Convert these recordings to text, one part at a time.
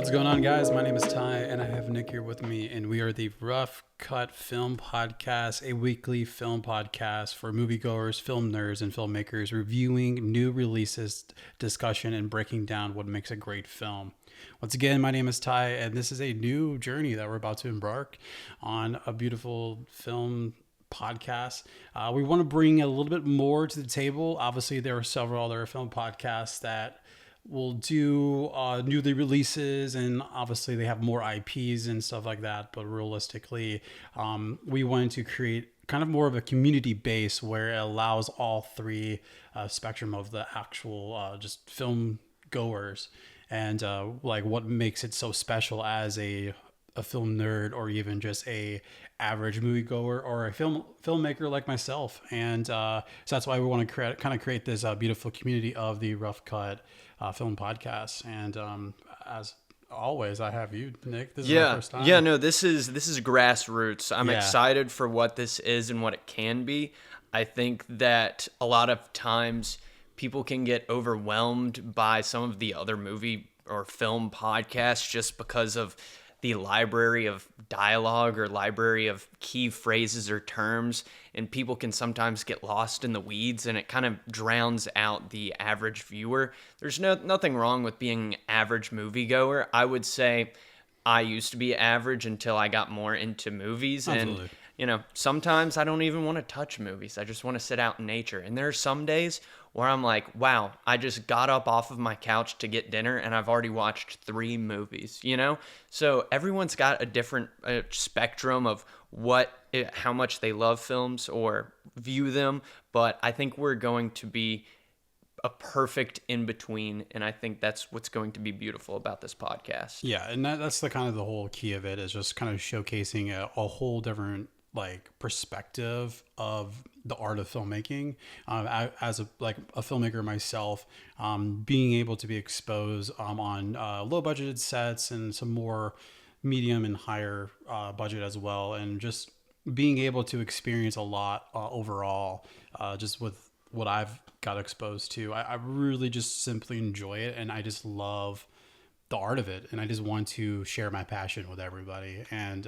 What's going on, guys? My name is Ty, and I have Nick here with me, and we are the Rough Cut Film Podcast, a weekly film podcast for moviegoers, film nerds, and filmmakers, reviewing new releases, discussion, and breaking down what makes a great film. Once again, my name is Ty, and this is a new journey that we're about to embark on, a beautiful film podcast. We want to bring a little bit more to the table. Obviously, there are several other film podcasts that will do newly releases, and obviously they have more IPs and stuff like that. But realistically, we wanted to create kind of more of a community base where it allows all three spectrum of the actual just film goers, and like what makes it so special as a film nerd, or even just a average moviegoer, or a filmmaker like myself. And so that's why we want to create this beautiful community of the Rough Cut film podcast. And as always, I have you, Nick. This is my first time. Yeah, no, this is grassroots. I'm excited for what this is and what it can be. I think that a lot of times people can get overwhelmed by some of the other movie or film podcasts just because of the library of dialogue or library of key phrases or terms, and people can sometimes get lost in the weeds, and it kind of drowns out the average viewer. There's nothing wrong with being an average moviegoer. I would say I used to be average until I got more into movies. Absolutely. And sometimes I don't even want to touch movies. I just want to sit out in nature. And there are some days where I'm like, wow, I just got up off of my couch to get dinner and I've already watched 3 movies, So everyone's got a different spectrum of how much they love films or view them. But I think we're going to be a perfect in between, and I think that's what's going to be beautiful about this podcast. Yeah, and that's the kind of the whole key of it, is just kind of showcasing a whole different perspective of the art of filmmaking. As a filmmaker myself, being able to be exposed on low budgeted sets and some more medium and higher budget as well, and just being able to experience a lot overall, just with what I've got exposed to. I really just simply enjoy it, and I just love the art of it, and I just want to share my passion with everybody. And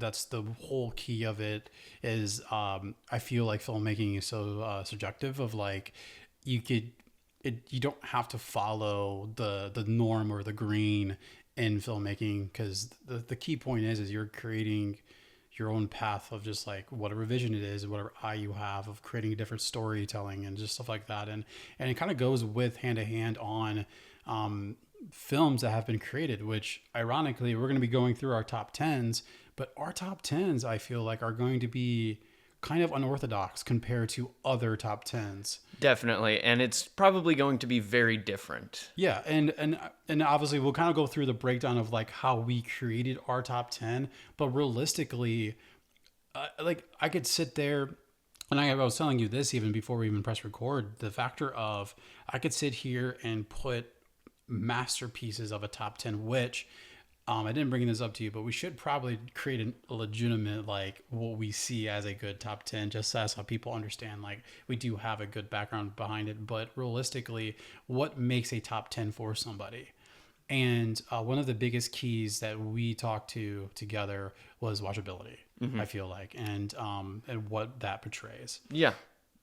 that's the whole key of it, is I feel like filmmaking is so subjective, of you don't have to follow the norm or the green in filmmaking, because the key point is you're creating your own path of just whatever vision it is, whatever eye you have of creating a different storytelling and just stuff like that. And it kind of goes with hand to hand on films that have been created, which ironically we're going to be going through our top 10s, but our top 10s I feel like are going to be kind of unorthodox compared to other top 10s. Definitely, and it's probably going to be very different. Yeah, and obviously we'll kind of go through the breakdown of how we created our top 10, but realistically, I could sit there, and I was telling you this even before we even press record, the factor of I could sit here and put masterpieces of a top 10, which I didn't bring this up to you, but we should probably create a legitimate what we see as a good top 10, just as how people understand we do have a good background behind it. But realistically, what makes a top 10 for somebody? And one of the biggest keys that we talked together was watchability. Mm-hmm. I feel and what that portrays. Yeah.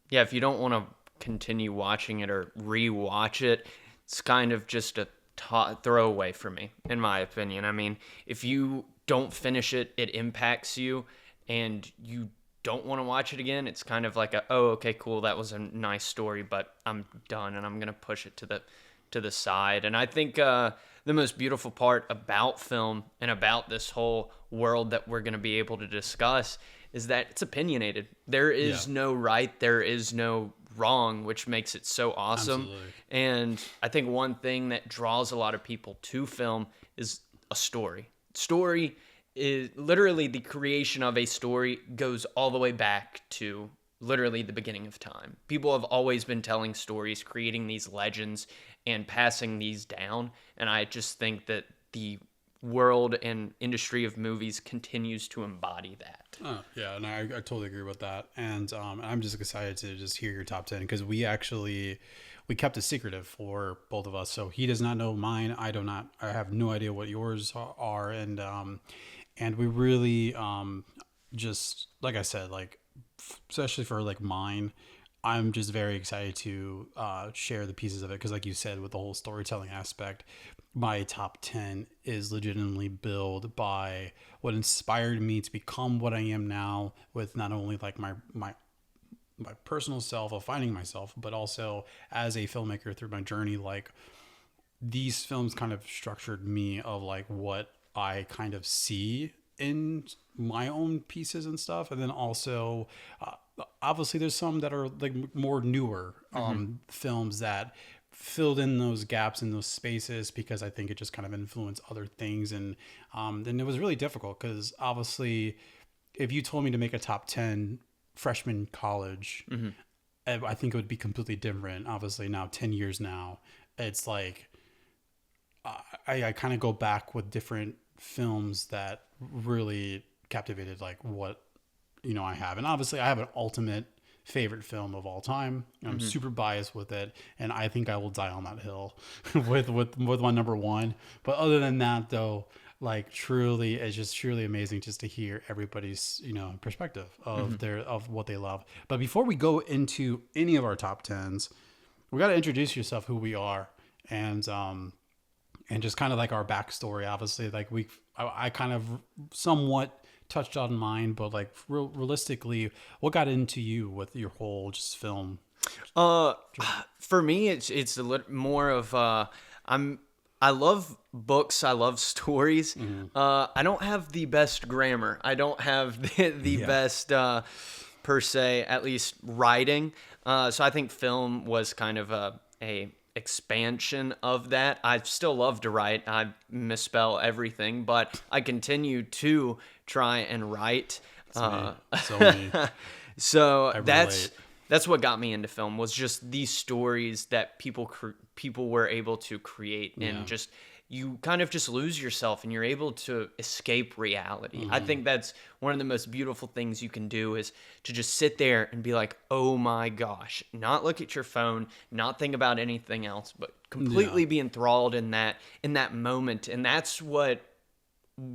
If you don't want to continue watching it or rewatch it, it's kind of just a throwaway for me, in my opinion. I mean, if you don't finish it, it impacts you, and you don't want to watch it again. It's kind of oh, okay, cool, that was a nice story, but I'm done, and I'm gonna push it to the side. And I think the most beautiful part about film and about this whole world that we're gonna be able to discuss is that it's opinionated. There is no right, there is no wrong, which makes it so awesome. Absolutely. And I think one thing that draws a lot of people to film is a story. Story is literally, the creation of a story goes all the way back to literally the beginning of time. People have always been telling stories, creating these legends and passing these down. And I just think that the world and industry of movies continues to embody that. Oh, yeah, and I totally agree with that. And I'm just excited to just hear your top 10, because we we kept it secretive for both of us. So he does not know mine. I have no idea what yours are. And we really, just like I said, like, especially for like mine, I'm just very excited to share the pieces of it because, like you said, with the whole storytelling aspect, my top 10 is legitimately built by what inspired me to become what I am now, with not only like my personal self of finding myself, but also as a filmmaker through my journey. Like, these films kind of structured me of like what I kind of see in my own pieces and stuff. And then also, obviously there's some that are like more newer films that filled in those gaps in those spaces because I think it just kind of influenced other things. And then it was really difficult because obviously if you told me to make a top 10 freshman college, I think it would be completely different. Obviously now 10 years now, it's like, I kind of go back with different films that really captivated like what, I have. And obviously I have an ultimate favorite film of all time. I'm super biased with it, and I think I will die on that hill with my number one. But other than that though, like, truly, it's just truly amazing just to hear everybody's, perspective of of what they love. But before we go into any of our top tens, we got to introduce yourself, who we are, and just kind of like our backstory. Obviously, like I kind of somewhat touched on mine, but like realistically, what got into you with your whole just film? For me, it's a little more of I love books. I love stories. I don't have the best grammar. I don't have the best per se, at least writing. So I think film was kind of a expansion of that. I still love to write. I misspell everything, but I continue to try and write. So many. So that's what got me into film, was just these stories that people were able to create, and just you kind of just lose yourself and you're able to escape reality. I think that's one of the most beautiful things you can do, is to just sit there and be like, oh my gosh, not look at your phone, not think about anything else, but completely be enthralled in that moment. And that's what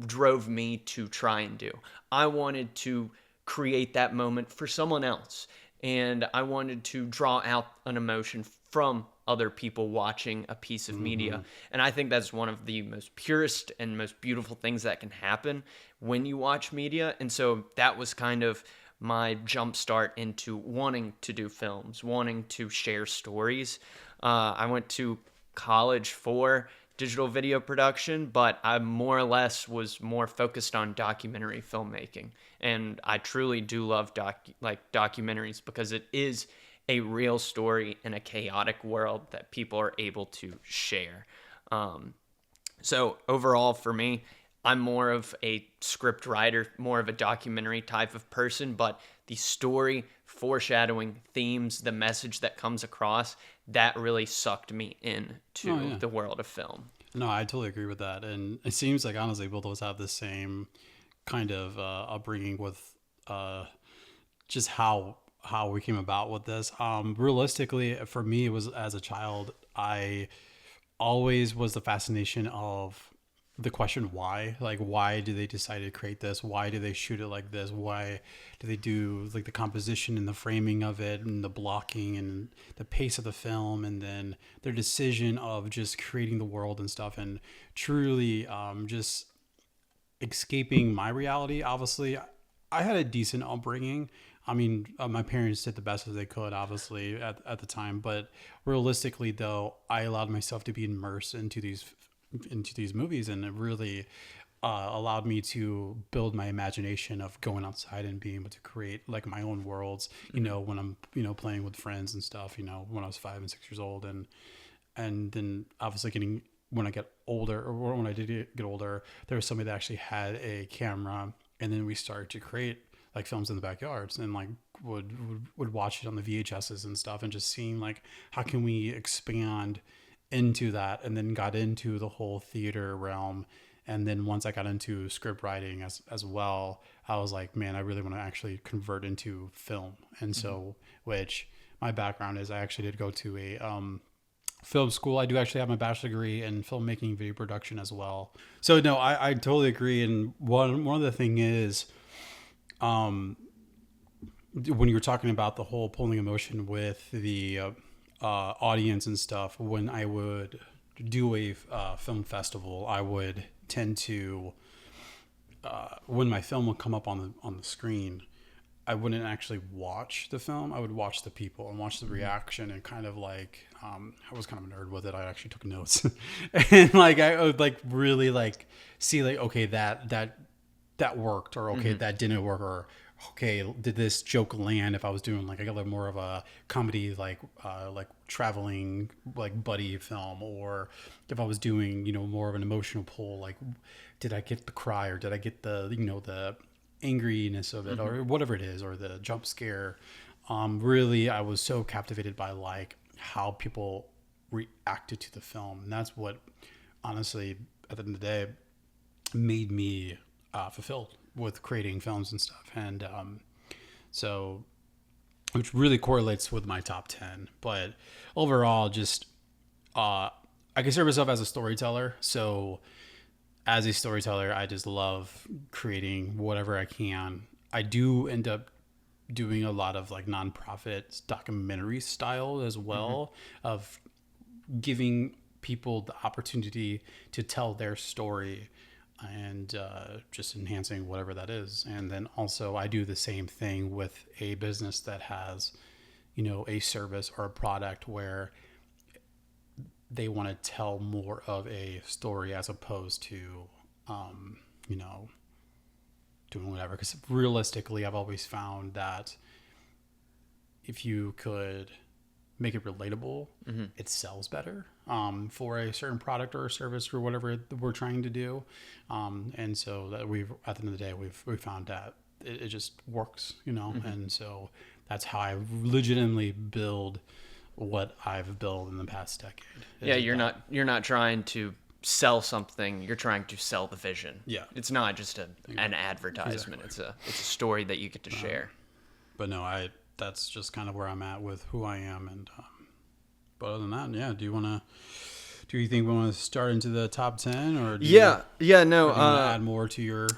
drove me to try and do. I wanted to create that moment for someone else, and I wanted to draw out an emotion from other people watching a piece of media. And I think that's one of the most purest and most beautiful things that can happen when you watch media. And so that was kind of my jump start into wanting to do films, wanting to share stories. I went to college for digital video production, but I more or less was more focused on documentary filmmaking. And I truly do love documentaries because it is a real story in a chaotic world that people are able to share. So overall for me, I'm more of a script writer, more of a documentary type of person, but the story, foreshadowing, themes, the message that comes across, that really sucked me into the world of film. No, I totally agree with that. And it seems like, honestly, both of us have the same kind of upbringing with just how we came about with this. Realistically, for me, it was as a child, I always was the fascination of the question why. Like, why do they decide to create this? Why do they shoot it like this? Why do they do like the composition and the framing of it and the blocking and the pace of the film, and then their decision of just creating the world and stuff, and truly just escaping my reality. Obviously, I had a decent upbringing. I mean, my parents did the best as they could, obviously, at the time. But realistically, though, I allowed myself to be immersed into these movies, and it really allowed me to build my imagination of going outside and being able to create like my own worlds. When I'm playing with friends and stuff. When I was 5 and 6 years old, and then obviously when I get older, or when I did get older, there was somebody that actually had a camera, and then we started to create like films in the backyards, and like would watch it on the VHSs and stuff, and just seeing like how can we expand into that, and then got into the whole theater realm. And then once I got into script writing as well, I was like, man, I really want to actually convert into film. And so, which my background is I actually did go to a film school. I do actually have my bachelor's degree in filmmaking, video production as well. So no, I totally agree. And one of the thing is, when you were talking about the whole pulling emotion with the audience and stuff, when I would do a film festival, I would tend to when my film would come up on the screen, I wouldn't actually watch the film. I would watch the people and watch the reaction and kind of like, I was kind of a nerd with it. I actually took notes and like, I would like really like see like, okay, that worked, or okay, that didn't work, or okay, did this joke land if I was doing like a little more of a comedy, like traveling, like buddy film, or if I was doing, more of an emotional pull, like did I get the cry, or did I get the, the angriness of it, or whatever it is, or the jump scare. Really, I was so captivated by like how people reacted to the film, and that's what honestly at the end of the day made me fulfilled with creating films and stuff. And so which really correlates with my top 10, but overall just I consider myself as a storyteller. So as a storyteller, I just love creating whatever I can. I do end up doing a lot of like nonprofit documentary style as well, of giving people the opportunity to tell their story, and just enhancing whatever that is. And then also I do the same thing with a business that has, a service or a product where they want to tell more of a story as opposed to, doing whatever. Because realistically, I've always found that if you could make it relatable, it sells better for a certain product or service or whatever we're trying to do. And so that at the end of the day, we've found that it just works, and so that's how I legitimately build what I've built in the past decade. Yeah, you're not trying to sell something, you're trying to sell the vision. Yeah. It's not just an advertisement. Exactly. It's a story that you get to share. But no, that's just kind of where I'm at with who I am. And but other than that, yeah, do you think we want to start into the top 10, or no, add more to your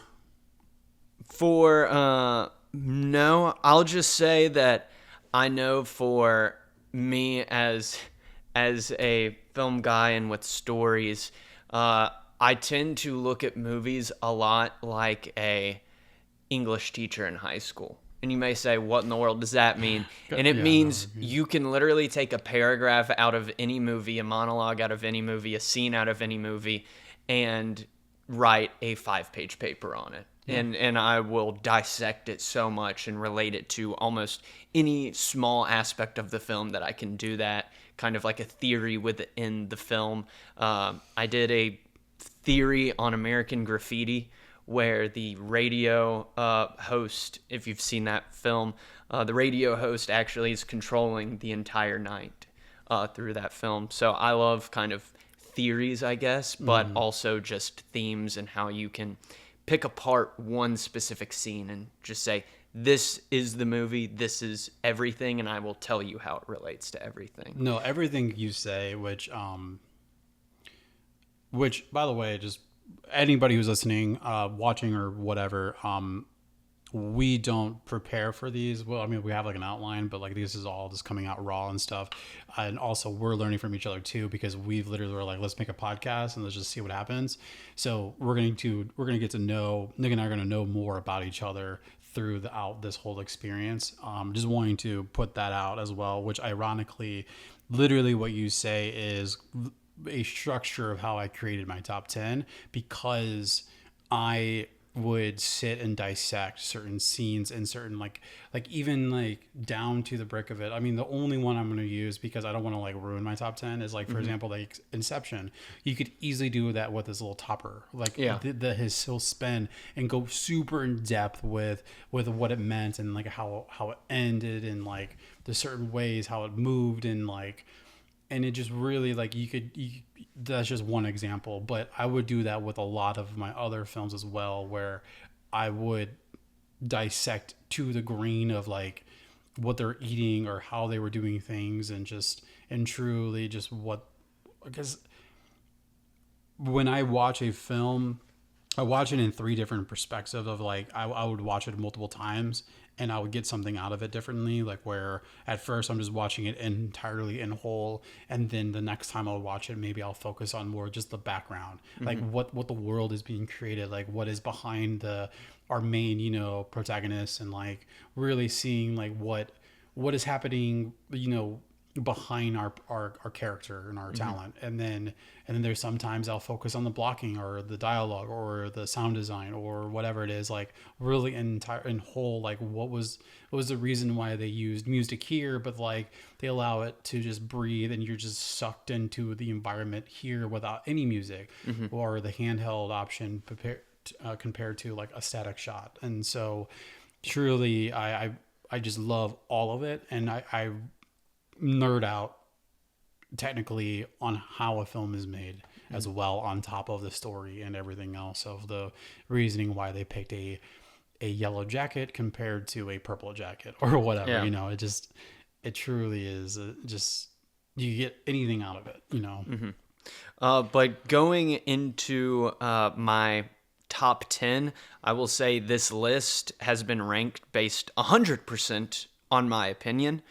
no, I'll just say that I know for me as a film guy and with stories, I tend to look at movies a lot like a English teacher in high school. And you may say, what in the world does that mean? And it means you can literally take a paragraph out of any movie, a monologue out of any movie, a scene out of any movie, and write a 5-page paper on it. And I will dissect it so much and relate it to almost any small aspect of the film that I can do that, kind of like a theory within the film. I did a theory on American Graffiti, where the radio host, if you've seen that film, the radio host actually is controlling the entire night through that film. So I love kind of theories, I guess, but also just themes and how you can pick apart one specific scene and just say, this is the movie, this is everything, and I will tell you how it relates to everything. No, everything you say, which by the way, just anybody who's listening, watching or whatever, we don't prepare for these. Well, I mean, we have like an outline, but like this is all just coming out raw and stuff. And also we're learning from each other too, because we've literally were like, let's make a podcast and let's just see what happens. So we're going to get to know, Nick and I are going to know more about each other throughout this whole experience. Just wanting to put that out as well, which ironically, literally what you say is a structure of how I created my top 10, because I would sit and dissect certain scenes and certain like even like down to the brick of it. I mean, the only one I'm going to use, because I don't want to like ruin my top 10, is like, for example, like Inception. You could easily do that with this little topper, like he'll spin and go super in depth with what it meant, and like how it ended, and like the certain ways how it moved, and like, and it just really like that's just one example, but I would do that with a lot of my other films as well, where I would dissect to the grain of like what they're eating or how they were doing things, and truly just what, because when I watch a film, I watch it in three different perspectives of like, I would watch it multiple times and I would get something out of it differently. Like where at first I'm just watching it entirely in whole. And then the next time I'll watch it, maybe I'll focus on more just the background, like what the world is being created, like what is behind our main, protagonist, and like really seeing like what is happening, behind our character and our talent. And then there's sometimes I'll focus on the blocking or the dialogue or the sound design or whatever it is, like really in whole, like what was the reason why they used music here, but like they allow it to just breathe and you're just sucked into the environment here without any music, or the handheld option compared to like a static shot. And so truly I just love all of it, and I nerd out technically on how a film is made as well, on top of the story and everything else of the reasoning why they picked a yellow jacket compared to a purple jacket or whatever. Yeah. It truly is just, you get anything out of it. But going into my top 10, I will say this list has been ranked based 100% on my opinion.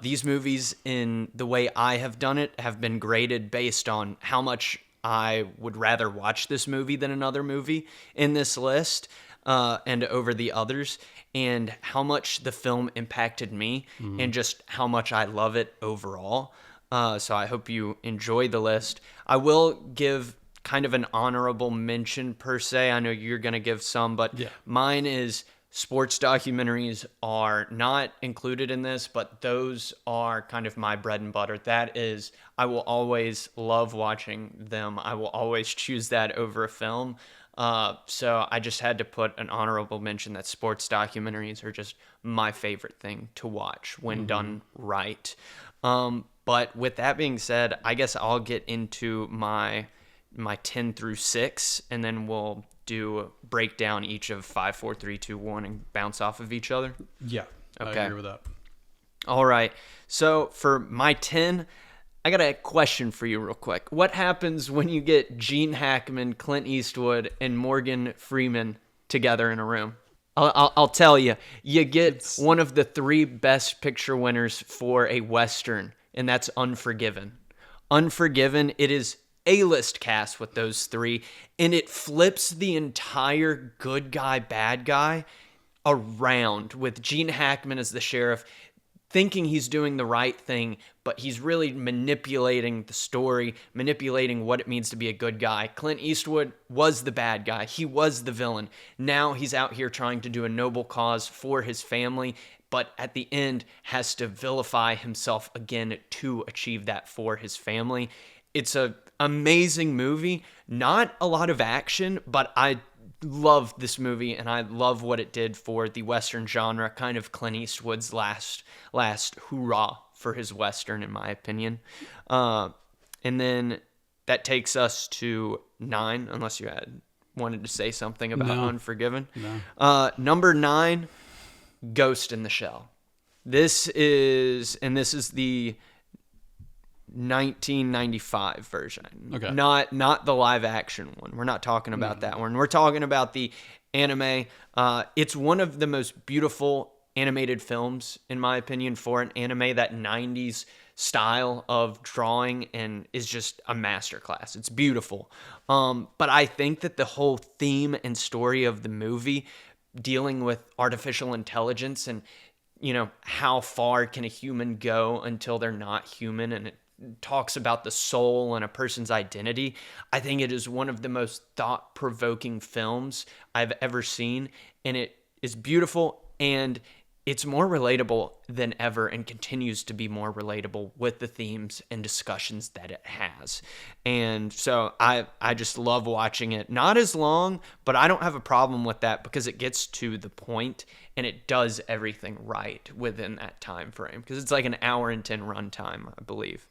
These movies, in the way I have done it, have been graded based on how much I would rather watch this movie than another movie in this list, and over the others, and how much the film impacted me, and just how much I love it overall. So I hope you enjoy the list. I will give kind of an honorable mention per se. I know you're going to give some, but mine is sports documentaries are not included in this, but those are kind of my bread and butter. That is, I will always love watching them. I will always choose that over a film. So I just had to put an honorable mention that sports documentaries are just my favorite thing to watch when done right. But with that being said, I guess I'll get into my 10 through 6, and then we'll break down each of 5, 4, 3, 2, 1 and bounce off of each other. Yeah. Okay. I agree with that. All right. So for my 10, I got a question for you real quick. What happens when you get Gene Hackman, Clint Eastwood, and Morgan Freeman together in a room? I'll tell you. You get one of the 3 best picture winners for a Western, and that's Unforgiven. Unforgiven, it is A-list cast with those 3, and it flips the entire good guy, bad guy around, with Gene Hackman as the sheriff, thinking he's doing the right thing, but he's really manipulating the story, manipulating what it means to be a good guy. Clint Eastwood was the bad guy. He was the villain. Now he's out here trying to do a noble cause for his family, but at the end has to vilify himself again to achieve that for his family. It's an amazing movie. Not a lot of action, but I love this movie, and I love what it did for the Western genre, kind of Clint Eastwood's last hoorah for his Western, in my opinion. And then that takes us to 9, unless you wanted to say something about Unforgiven. No. Number 9, Ghost in the Shell. This is the 1995 version. Okay. Not the live action one. We're not talking about that one. We're talking about the anime. It's one of the most beautiful animated films, in my opinion, for an anime. That 90s style of drawing and is just a masterclass. It's beautiful. But I think that the whole theme and story of the movie, dealing with artificial intelligence and, how far can a human go until they're not human, and it talks about the soul and a person's identity. I think it is one of the most thought-provoking films I've ever seen, and it is beautiful, and it's more relatable than ever, and continues to be more relatable with the themes and discussions that it has. And so I just love watching it. Not as long, but I don't have a problem with that, because it gets to the point and it does everything right within that time frame, because it's like an hour and 10 runtime, I believe.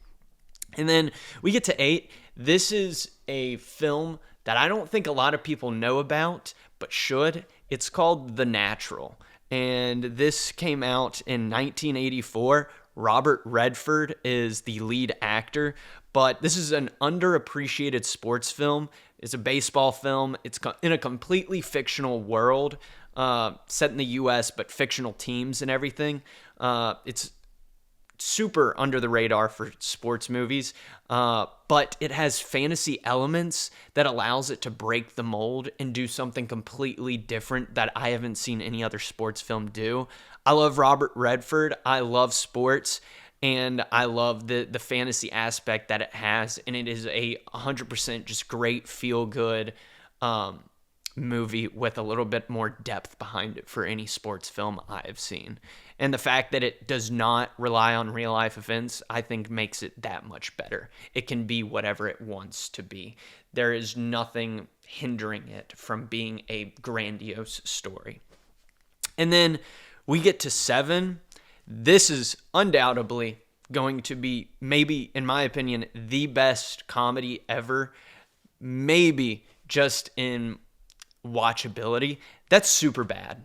And then we get to 8. This is a film that I don't think a lot of people know about, but should. It's called The Natural. and this came out in 1984. Robert Redford is the lead actor, but this is an underappreciated sports film. It's a baseball film. It's in a completely fictional world, set in the U.S., but fictional teams and everything. It's super under the radar for sports movies, but it has fantasy elements that allows it to break the mold and do something completely different that I haven't seen any other sports film do. I love Robert Redford. I love sports, and I love the fantasy aspect that it has, and it is a 100% just great feel good movie with a little bit more depth behind it for any sports film I have seen. And the fact that it does not rely on real life events, I think makes it that much better. It can be whatever it wants to be. There is nothing hindering it from being a grandiose story. And then we get to 7. This is undoubtedly going to be, maybe in my opinion, the best comedy ever. Maybe just in watchability. That's Superbad.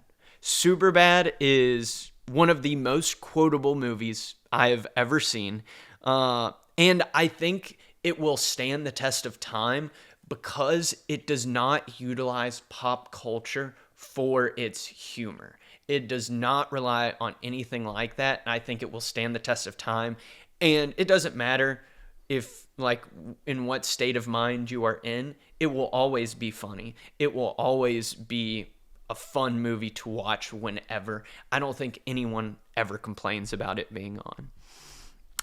Superbad is one of the most quotable movies I have ever seen. And I think it will stand the test of time because it does not utilize pop culture for its humor. It does not rely on anything like that. And I think it will stand the test of time. And it doesn't matter if, like, in what state of mind you are in, it will always be funny. It will always be a fun movie to watch whenever. I don't think anyone ever complains about it being on.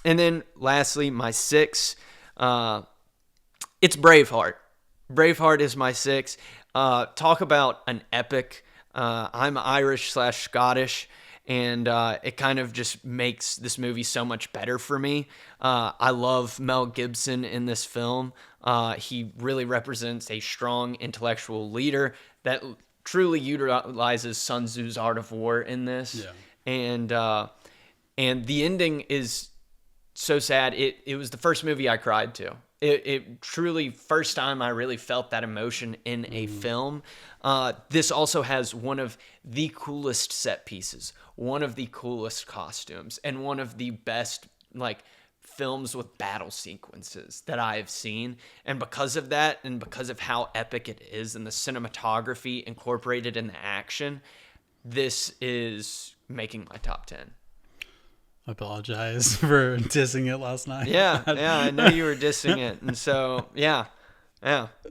And then lastly, my 6, it's Braveheart. Braveheart is my 6. Talk about an epic. I'm Irish/Scottish, and it kind of just makes this movie so much better for me. I love Mel Gibson in this film. He really represents a strong intellectual leader that truly utilizes Sun Tzu's Art of War in this. Yeah. And the ending is so sad. It was the first movie I cried to. It truly, first time I really felt that emotion in a film. This also has one of the coolest set pieces, one of the coolest costumes, and one of the best, like, films with battle sequences that I have seen. And because of that, and because of how epic it is and the cinematography incorporated in the action, this is making my top 10. I apologize for dissing it last night. Yeah, I know you were dissing it. And so, yeah.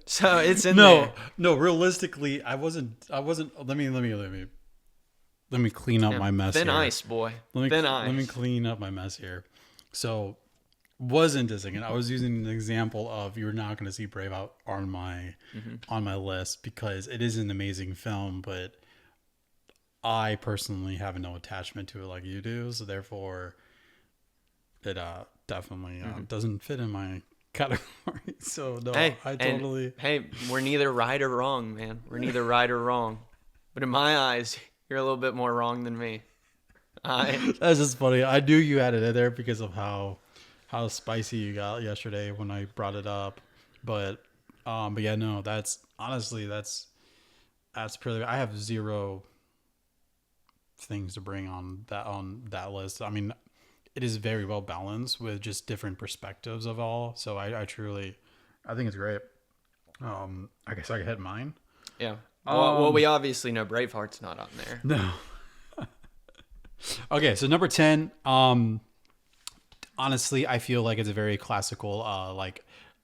So it's in there. No, realistically, I wasn't, let me clean up my mess Thin here. ice, boy. Thin ice. Let me clean up my mess here. So, wasn't dissing it. I was using an example of you're not going to see Braveheart on my list because it is an amazing film, but I personally have no attachment to it like you do, so therefore it definitely doesn't fit in my category. So no, Hey, we're neither right or wrong, man. We're neither right or wrong. But in my eyes, you're a little bit more wrong than me. That's just funny. I knew you had it in there because of how spicy you got yesterday when I brought it up. But yeah, no, that's pretty. I have zero things to bring on that list. I mean, it is very well balanced with just different perspectives of all. So I think it's great. I guess I could hit mine. Yeah. Well, we obviously know Braveheart's not on there. No. Okay, so number 10. Honestly, I feel like it's a very classical,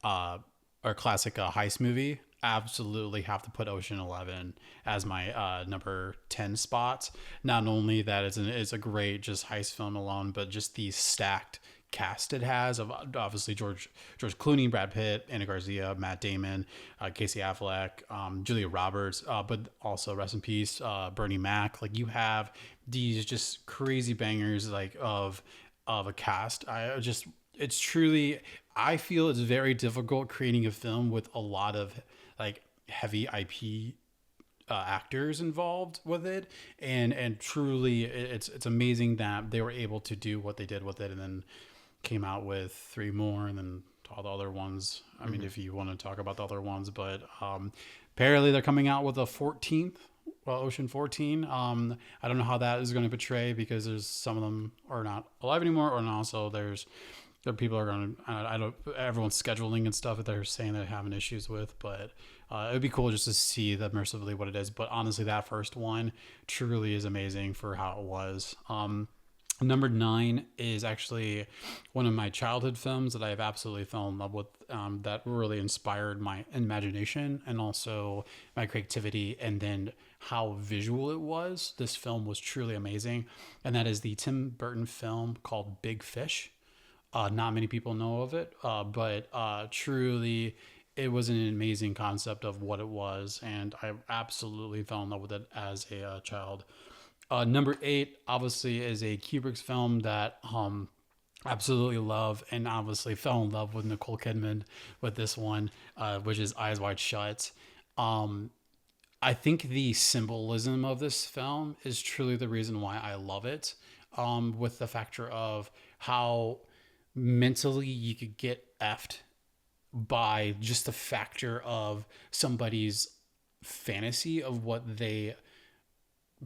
classic heist movie. Absolutely have to put Ocean 11 as my number 10 spot. Not only that it's a great just heist film alone, but just the stacked cast it has of obviously George Clooney, Brad Pitt, Anna Garcia, Matt Damon, Casey Affleck, Julia Roberts, but also rest in peace Bernie Mac. Like, you have these just crazy bangers like of a cast. It's truly, I feel it's very difficult creating a film with a lot of like heavy IP actors involved with it, and truly it's amazing that they were able to do what they did with it, and then came out with 3 more, and then all the other ones. I mean, if you want to talk about the other ones, but apparently they're coming out with a 14th Ocean 14. I don't know how that is going to portray because there's some of them are not alive anymore, and also there people are going to, I don't, everyone's scheduling and stuff that they're saying they're having issues with, but it would be cool just to see that immersively what it is. But honestly, that first one truly is amazing for how it was. Number 9 is actually one of my childhood films that I've absolutely fell in love with, that really inspired my imagination and also my creativity, and then how visual it was. This film was truly amazing, and that is the Tim Burton film called Big Fish. Not many people know of it, but truly it was an amazing concept of what it was, and I absolutely fell in love with it as a child. Number 8 obviously is a Kubrick's film that absolutely love, and obviously fell in love with Nicole Kidman with this one, which is Eyes Wide Shut. I think the symbolism of this film is truly the reason why I love it, with the factor of how mentally you could get effed by just the factor of somebody's fantasy of what they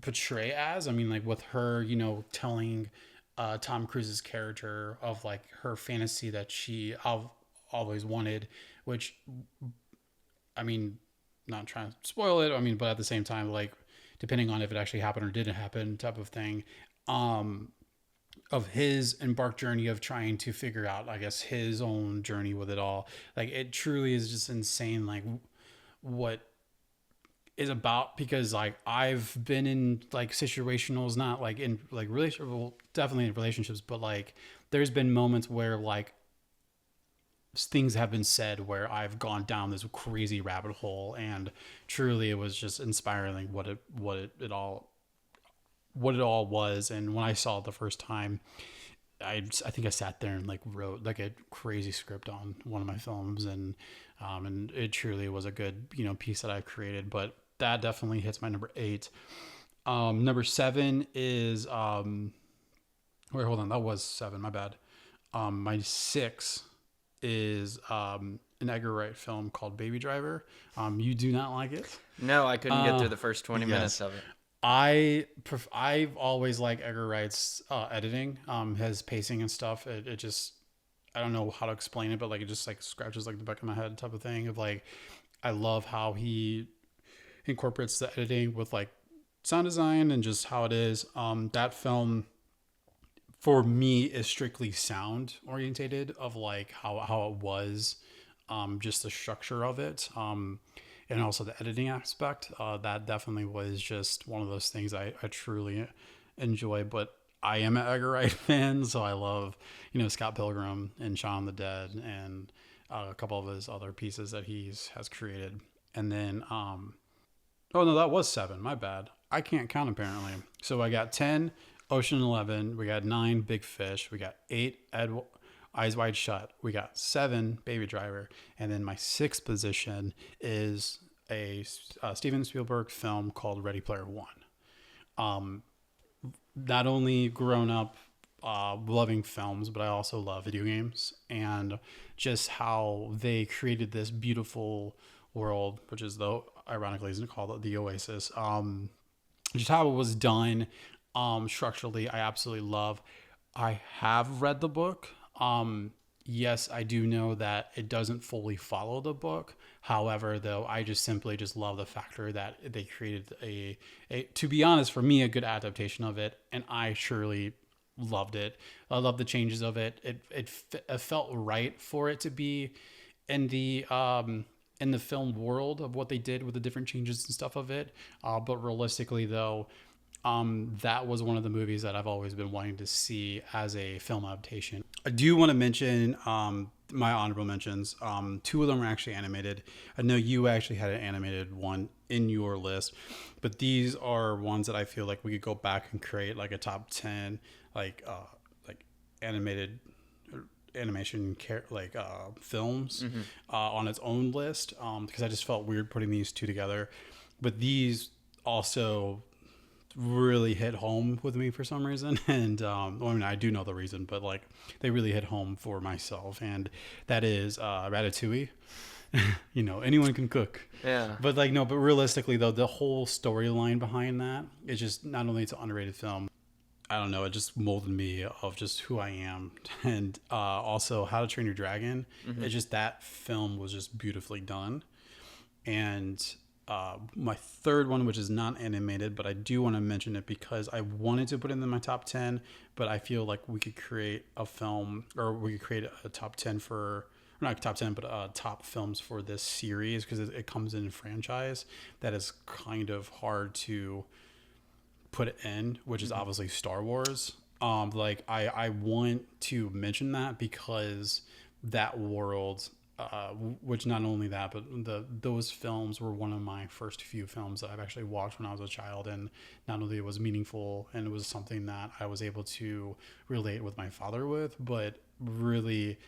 portray as. I mean, like with her, telling Tom Cruise's character of like her fantasy that she always wanted, which, I mean, not trying to spoil it. I mean, but at the same time, like depending on if it actually happened or didn't happen, type of thing. Of his embarked journey of trying to figure out, I guess, his own journey with it all. Like it truly is just insane. Like what is about, because like I've been in like situationals, not like in like relationship, well, definitely in relationships, but like there's been moments where like things have been said where I've gone down this crazy rabbit hole, and truly it was just inspiring what it all was. And when I saw it the first time, I think I sat there and like wrote like a crazy script on one of my films, and it truly was a good piece that I created. But that definitely hits my number 8. Number 7 is wait, hold on, that was 7. My bad. My 6 is an Edgar Wright film called Baby Driver. You do not like it? No, I couldn't get through the first 20 minutes of it. I've always liked Edgar Wright's editing, his pacing and stuff. It just, I don't know how to explain it, but like it just like scratches like the back of my head type of thing of like, I love how he incorporates the editing with like sound design and just how it is. That film for me is strictly sound orientated of like how it was, just the structure of it. And also the editing aspect, that definitely was just one of those things I truly enjoy. But I am an Edgar Wright fan, so I love, Scott Pilgrim and Shaun of the Dead and a couple of his other pieces that has created. And then, oh no, that was 7. My bad. I can't count apparently. So I got 10, Ocean 11. We got 9, Big Fish. We got 8, Eyes Wide Shut. We got 7, Baby Driver. And then my 6th position is a Steven Spielberg film called Ready Player One. Not only grown up loving films, but I also love video games, and just how they created this beautiful world, which is, though ironically isn't called the Oasis. Just how it was done structurally, I absolutely love. I have read the book. Yes, I do know that it doesn't fully follow the book. However, though, I just simply just love the factor that they created a to be honest, for me, a good adaptation of it, and I surely loved it. I love the changes of it. It felt right for it to be in the film world of what they did with the different changes and stuff of it. But realistically, though, that was one of the movies that I've always been wanting to see as a film adaptation. I do want to mention my honorable mentions. 2 of them are actually animated. I know you actually had an animated one in your list, but these are ones that I feel like we could go back and create like a top 10 like animated animation films on its own list, because I just felt weird putting these 2 together. But these also really hit home with me for some reason, and I mean, I do know the reason, but like they really hit home for myself, and that is Ratatouille Anyone can cook. Yeah. But like, no, but realistically though, the whole storyline behind that is just, not only it's an underrated film, I don't know, it just molded me of just who I am. And also How to Train Your Dragon. It's just, that film was just beautifully done. And my third one, which is not animated, but I do want to mention it because I wanted to put it in my top 10, but I feel like we could create a film, or we could create a top 10 for, not top 10, but top films for this series, because it comes in franchise that is kind of hard to put it in, which is obviously Star Wars. Like I want to mention that because that world, which not only that, but those films were one of my first few films that I've actually watched when I was a child, and not only it was meaningful and it was something that I was able to relate with my father with, but really,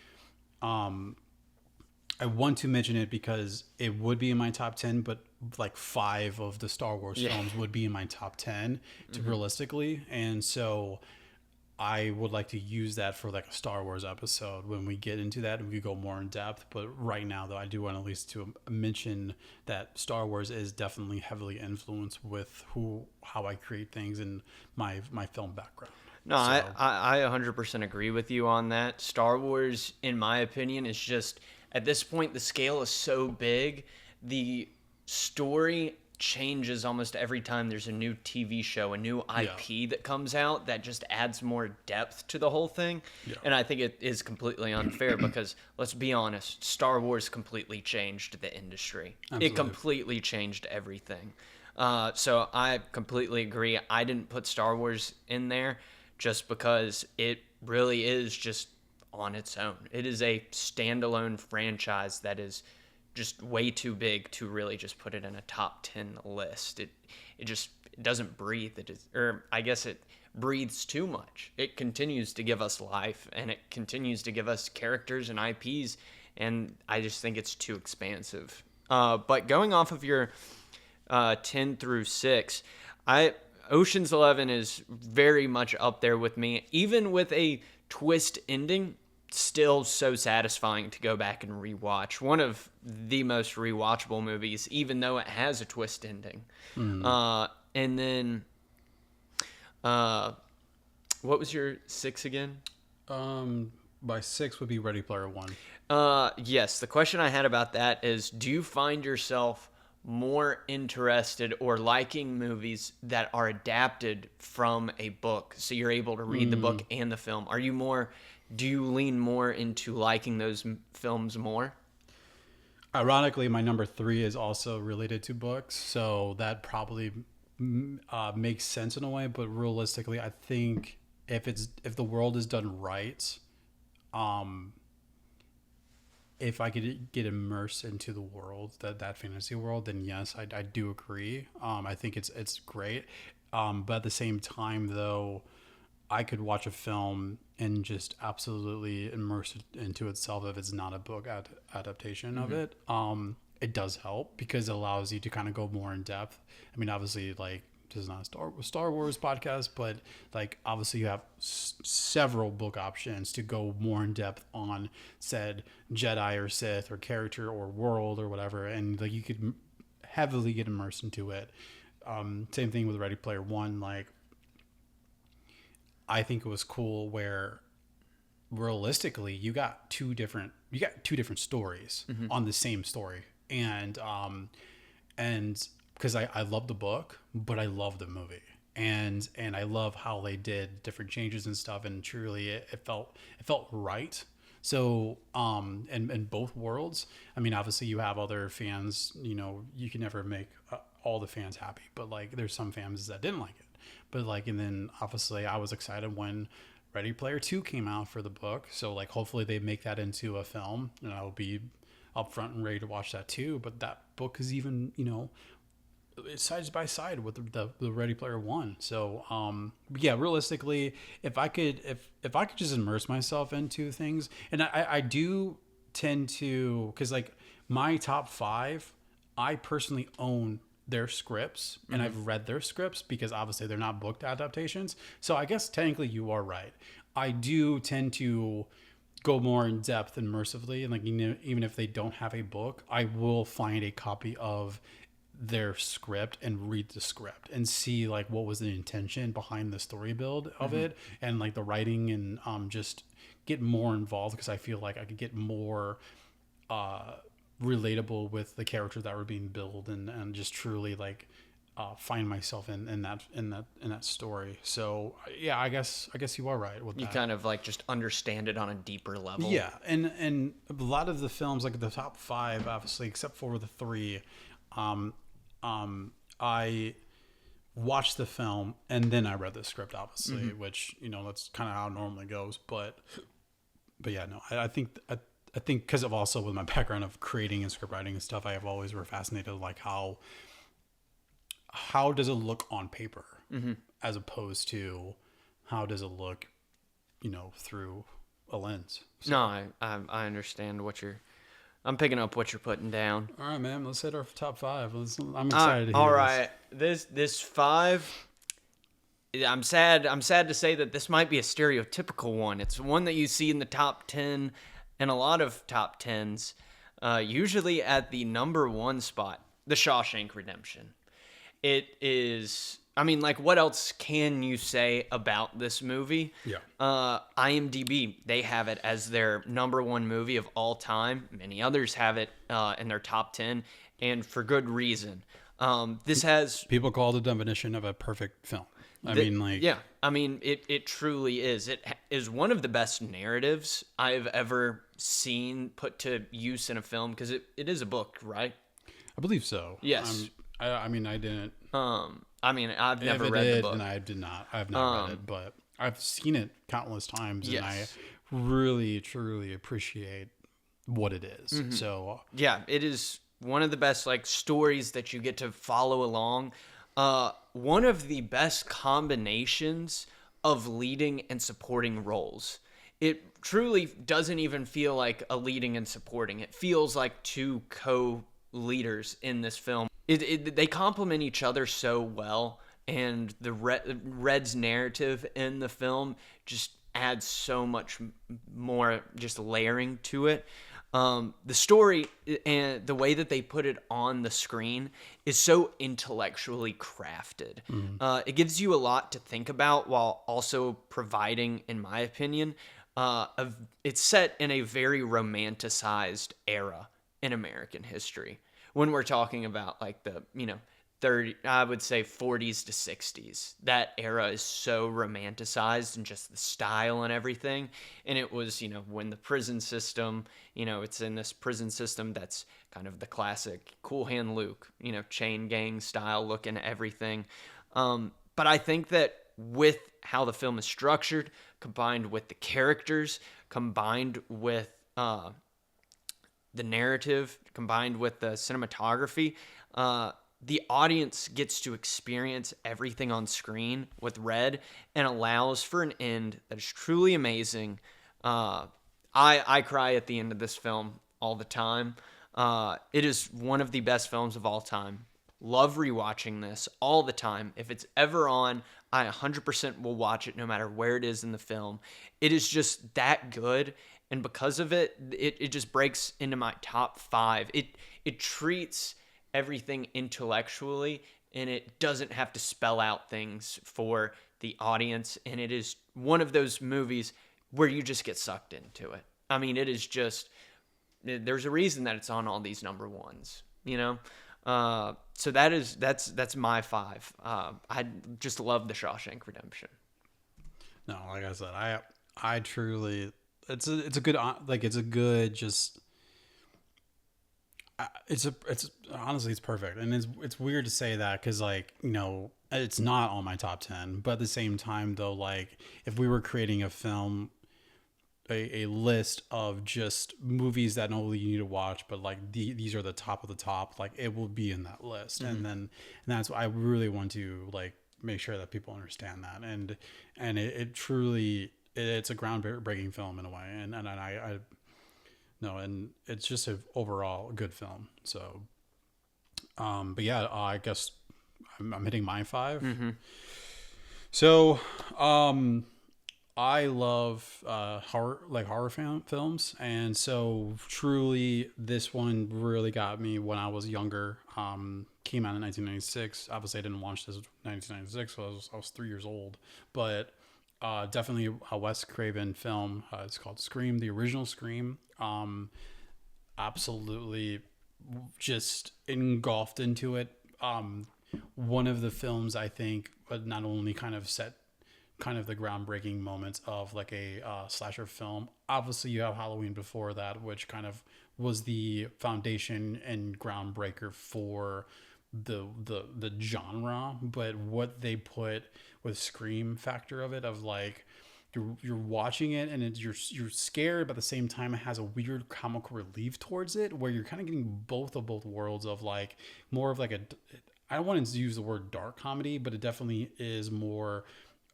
I want to mention it because it would be in my top 10, but like 5 of the Star Wars films would be in my top 10 to realistically. And so I would like to use that for like a Star Wars episode when we get into that and we go more in depth. But right now though, I do want at least to mention that Star Wars is definitely heavily influenced with how I create things in my film background. No, so. I 100% agree with you on that. Star Wars, in my opinion, is just, at this point, the scale is so big. The story changes almost every time there's a new TV show, a new IP that comes out that just adds more depth to the whole thing. Yeah. And I think it is completely unfair because, let's be honest, Star Wars completely changed the industry. Absolutely. It completely changed everything. So I completely agree. I didn't put Star Wars in there just because it really is just on its own. It is a standalone franchise that is just way too big to really just put it in a top 10 list. It doesn't breathe. I guess it breathes too much. It continues to give us life, and it continues to give us characters and IPs, and I just think it's too expansive. But going off of your 10 through 6, Ocean's 11 is very much up there with me. Even with a twist ending, still so satisfying to go back and rewatch. One of the most rewatchable movies, even though it has a twist ending. And then, what was your 6 again? My 6 would be Ready Player One. Yes, the question I had about that is, do you find yourself more interested or liking movies that are adapted from a book, so you're able to read the book and the film? Do you lean more into liking those films more? Ironically, my number 3 is also related to books, so that probably makes sense in a way. But realistically, I think if the world is done right, if I could get immersed into the world, that fantasy world, then yes, I do agree. I think it's great. But at the same time, though, I could watch a film and just absolutely immerse it into itself if it's not a book adaptation of it. It does help because it allows you to kind of go more in depth. I mean, obviously, like, this is not a Star Wars podcast, but like, obviously you have several book options to go more in depth on said Jedi or Sith or character or world or whatever. And like, you could heavily get immersed into it. Same thing with Ready Player One. Like, I think it was cool where realistically you got two different stories on the same story. And because I love the book, but I love the movie, and I love how they did different changes and stuff, and truly it felt right. So in both worlds, I mean, obviously you have other fans, you can never make all the fans happy, but like there's some fans that didn't like it, but like, and then obviously I was excited when Ready Player 2 came out for the book, so like hopefully they make that into a film, and I'll be upfront and ready to watch that too. But that book is even, side by side with the Ready Player One. So but yeah, realistically, if I could just immerse myself into things, and I do tend to, because like my top 5, I personally own their scripts, and I've read their scripts because obviously they're not booked adaptations. So I guess technically you are right. I do tend to go more in depth immersively, and like, you know, even if they don't have a book, I will find a copy of their script and read the script and see like what was the intention behind the story build of it, and like the writing, and just get more involved, because I feel like I could get more relatable with the characters that were being built, and just truly like find myself in that story. So yeah, I guess you are right with You that. kind of like just understand it on a deeper level. Yeah, and a lot of the films, like the top 5, obviously, except for the 3, I watched the film and then I read the script, obviously, which, you know, that's kind of how it normally goes. But yeah, no, I think because of also with my background of creating and script writing and stuff, I have always been fascinated like how does it look on paper, as opposed to how does it look, you know, through a lens. So. No, I understand I'm picking up what you're putting down. All right, man. Let's hit our top 5. I'm excited to hear all this. right, this 5. I'm sad to say that this might be a stereotypical one. It's one that you see in the top 10 and a lot of top 10s, usually at the number 1 spot, The Shawshank Redemption. It is, I mean, like, what else can you say about this movie? Yeah. IMDb, they have it as their number 1 movie of all time. Many others have it in their top 10, and for good reason. This has... People call the definition of a perfect film. Yeah, I mean, it truly is. It is one of the best narratives I've ever seen put to use in a film, because it is a book, right? I believe so. Yes. I mean, I didn't. I mean, I've never read the book. And I did not. I have not read it, but I've seen it countless times, Yes. and I really, truly appreciate what it is. So yeah, it is one of the best like stories that you get to follow along. One of the best combinations of leading and supporting roles. It truly doesn't even feel like a leading and supporting. It feels like 2 co-leaders in this film. They complement each other so well, and the Red's narrative in the film just adds so much more just layering to it. The story and the way that they put it on the screen is so intellectually crafted. It gives you a lot to think about while also providing, in my opinion, it's set in a very romanticized era in American history. When we're talking about like the, 40s to 60s, that era is so romanticized, and just the style and everything. And it was, when the prison system, it's in this prison system that's kind of the classic Cool Hand Luke, chain gang style look and everything. But I think that with how the film is structured, combined with the characters, combined with the narrative, combined with the cinematography, the audience gets to experience everything on screen with Red, and allows for an end that is truly amazing. I cry at the end of this film all the time. It is one of the best films of all time. Love rewatching this all the time. If it's ever on, I 100% will watch it no matter where it is in the film. It is just that good. And because of it, it just breaks into my top 5. It treats everything intellectually, and it doesn't have to spell out things for the audience. And it is one of those movies where you just get sucked into it. I mean, it is just, there's a reason that it's on all these number 1s, So that's my 5. I just love The Shawshank Redemption. no, like I said, I truly, it's a good, like, it's a good, just, it's honestly, it's perfect. And it's weird to say that, because like, it's not on my top 10, but at the same time though, like, if we were creating a film, a list of just movies that not only you need to watch, but like these are the top of the top, like it will be in that list. And that's why I really want to like make sure that people understand that. And it truly, it's a groundbreaking film in a way. And I no, and it's just an overall good film. So, but yeah, I guess I'm hitting my 5. So, I love horror films, and so truly, this one really got me when I was younger. Came out in 1996. Obviously, I didn't watch this in 1996, so I was 3 years old. But definitely a Wes Craven film. It's called Scream, the original Scream. Absolutely, just engulfed into it. One of the films I think not only kind of set kind of the groundbreaking moments of like a slasher film. Obviously, you have Halloween before that, which kind of was the foundation and groundbreaker for the genre. But what they put with Scream factor of it, of like you're watching it and you're scared, but at the same time it has a weird comical relief towards it, where you're kind of getting both worlds of like more of like a, I don't want to use the word dark comedy, but it definitely is more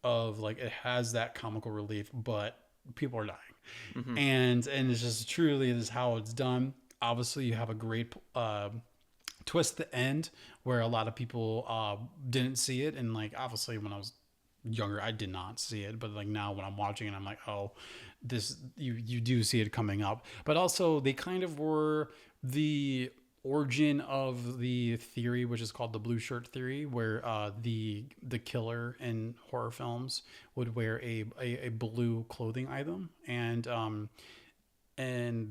of like it has that comical relief, but people are dying, and it's just truly this is how it's done. Obviously, you have a great twist at the end where a lot of people didn't see it, and like obviously when I was younger, I did not see it, but like now when I'm watching it, I'm like, oh, this you do see it coming up. But also they kind of were the origin of the theory, which is called the blue shirt theory, where the killer in horror films would wear a blue clothing item, and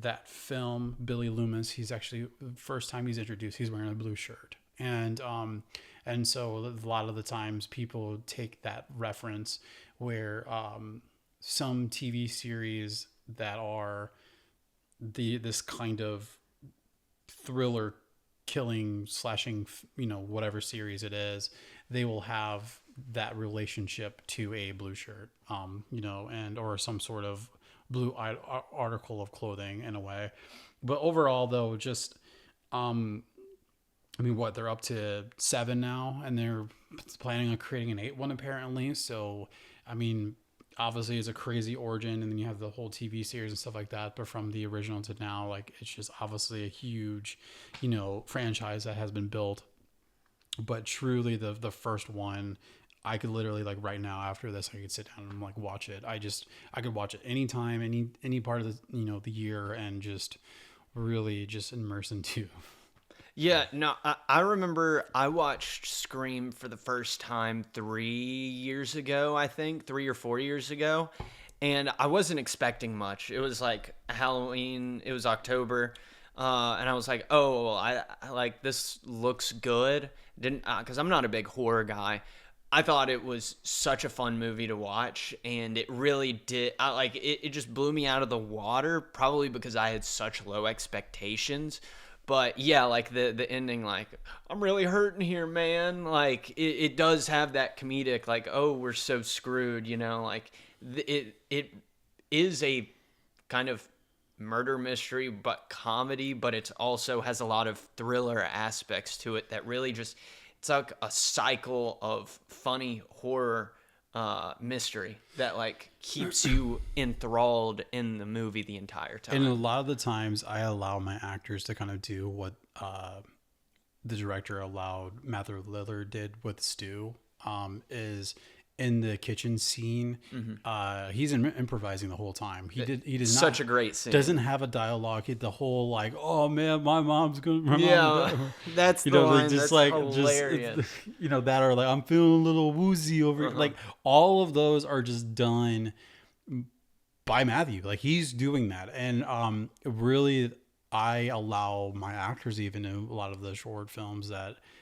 that film, Billy Loomis, he's actually the first time he's introduced, he's wearing a blue shirt, and so a lot of the times people take that reference where some TV series that are this kind of thriller killing slashing, whatever series it is, they will have that relationship to a blue shirt, and or some sort of blue article of clothing in a way. But overall though, just I mean, what, they're up to 7 now, and they're planning on creating an 8th one apparently. So I mean, obviously it's a crazy origin, and then you have the whole TV series and stuff like that. But from the original to now, like it's just obviously a huge, franchise that has been built. But truly, the first one, I could literally like right now after this, I could sit down and like watch it. I could watch it anytime, any part of the year, and just really just immerse into. Yeah, no, I remember I watched Scream for the first time 3 years ago, I think, 3 or 4 years ago, and I wasn't expecting much. It was like Halloween, it was October, and I was like, oh, I like, this looks good. Didn't, because I'm not a big horror guy. I thought it was such a fun movie to watch, and it really did. It just blew me out of the water, probably because I had such low expectations. But yeah, like the ending, like, I'm really hurting here, man. Like it does have that comedic, like, oh, we're so screwed, like it is a kind of murder mystery, but comedy, but it also has a lot of thriller aspects to it that really just, it's like a cycle of funny horror mystery that like keeps you enthralled in the movie the entire time. And a lot of the times I allow my actors to kind of do what the director allowed Matthew Lillard did with Stu, is in the kitchen scene. He's improvising the whole time. He did such a great scene. Doesn't have a dialogue. The whole like, oh man, my mom's gonna. That's the line. Just that's like hilarious. Just, that are like, I'm feeling a little woozy over. Like all of those are just done by Matthew. Like he's doing that, and really, I allow my actors even in a lot of the short films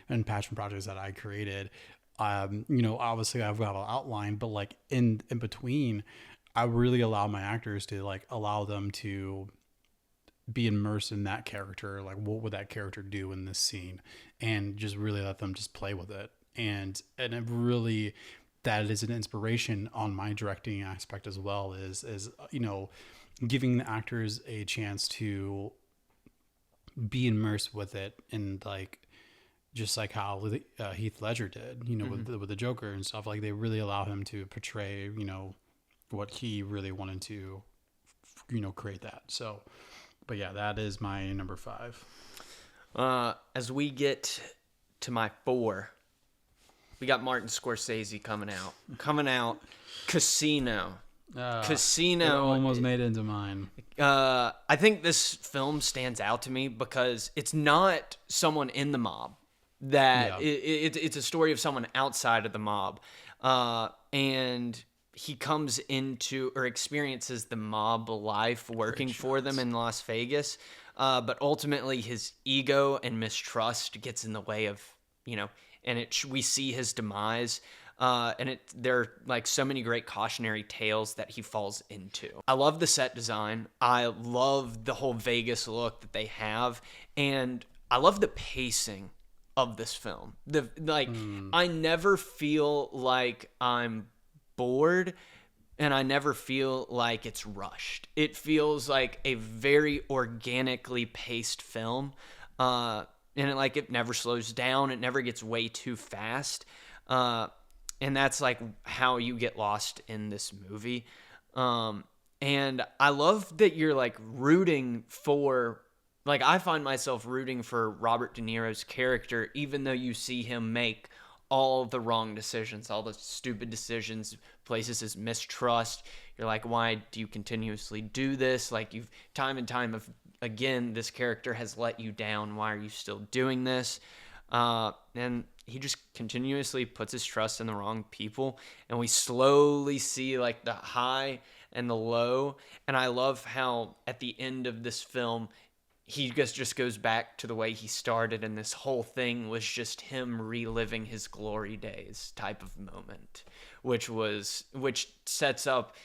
and passion projects that I created. Obviously I've got an outline, but like in between, I really allow my actors to like allow them to be immersed in that character. Like, what would that character do in this scene? And just really let them just play with it. And it really, that is an inspiration on my directing aspect as well, is giving the actors a chance to be immersed with it, and like, just like how Heath Ledger did, with the Joker and stuff. Like they really allow him to portray, what he really wanted to, create that. So, but yeah, that is my number 5. As we get to my 4, we got Martin Scorsese coming out. Casino. It Casino. almost made it into mine. I think this film stands out to me because it's not someone in the mob. Yeah, It's a story of someone outside of the mob, and he comes into or experiences the mob life working for them in Las Vegas. But ultimately, his ego and mistrust gets in the way of, and we see his demise. There are like so many great cautionary tales that he falls into. I love the set design. I love the whole Vegas look that they have, and I love the pacing of this film. I never feel like I'm bored, and I never feel like it's rushed. It feels like a very organically paced film, and it never slows down. It never gets way too fast. And that's like how you get lost in this movie. And I love that you're like rooting for, like, I find myself rooting for Robert De Niro's character, even though you see him make all the wrong decisions, all the stupid decisions, places his mistrust. You're like, why do you continuously do this? Like, you've time and time again, this character has let you down. Why are you still doing this? And he just continuously puts his trust in the wrong people, and we slowly see like the high and the low. And I love how at the end of this film, he just goes back to the way he started, and this whole thing was just him reliving his glory days type of moment, which sets up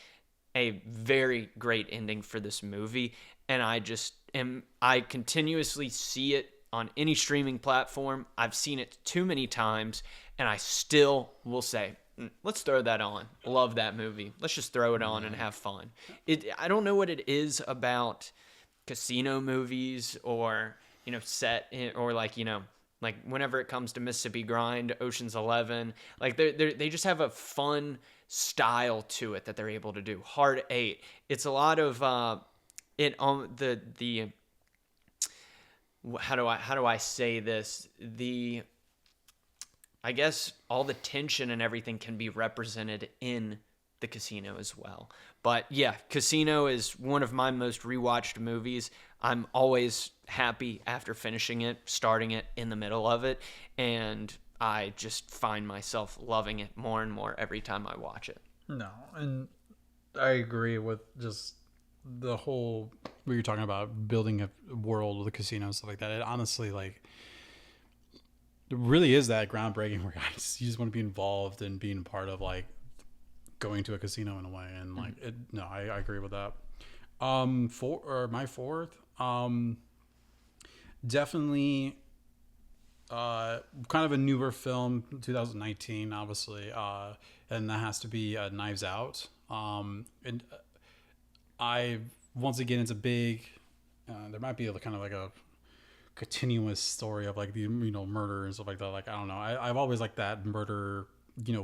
a very great ending for this movie. And I continuously see it on any streaming platform. I've seen it too many times, and I still will say, let's throw that on. Love that movie. Let's just throw it on and have fun. I don't know what it is about casino movies, or set in, or like whenever it comes to Mississippi Grind, Ocean's 11, like they just have a fun style to it that they're able to do. Hard 8, it's a lot of the how do I say this? I guess all the tension and everything can be represented in the Casino as well. But yeah, Casino is one of my most rewatched movies. I'm always happy after finishing it, starting it, in the middle of it, and I just find myself loving it more and more every time I watch it. No, and I agree with just the whole what you're talking about, building a world with a casino and stuff like that. It honestly, like, it really is that groundbreaking where you just want to be involved and being part of like going to a casino in a way. And like it, no, I agree with that. My fourth, definitely kind of a newer film, 2019 obviously, and that has to be Knives Out. And I once again, it's a big there might be kind of like a continuous story of like the murder and stuff like that. Like, I don't know, I've always liked that murder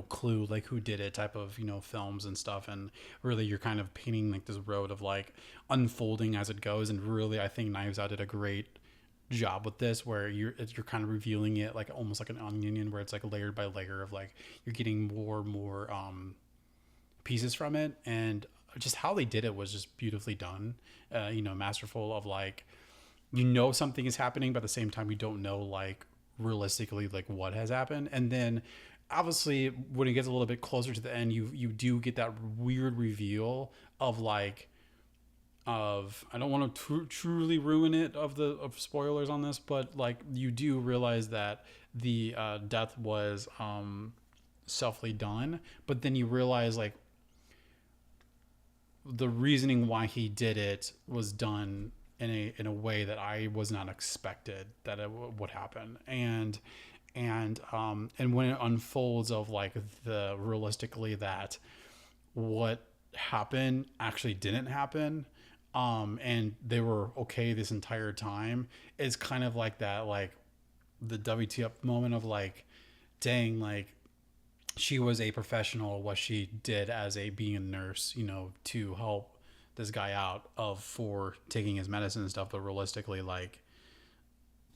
clue, like who did it type of films and stuff. And really you're kind of painting like this road of like unfolding as it goes. And really I think Knives Out did a great job with this, where you're kind of revealing it like almost like an onion, where it's like layered by layer of like you're getting more and more pieces from it. And just how they did it was just beautifully done, masterful of like, something is happening, but at the same time you don't know like realistically like what has happened. And then obviously when it gets a little bit closer to the end, you do get that weird reveal of like I don't want to truly ruin it of spoilers on this, but like you do realize that the death was selfly done, but then you realize like the reasoning why he did it was done in a way that I was not expected that it would happen. And when it unfolds of like the realistically that what happened actually didn't happen, and they were okay this entire time, it's kind of like that, like the WTF moment of like, dang, like she was a professional, what she did as being a nurse, to help this guy out for taking his medicine and stuff. But realistically, like,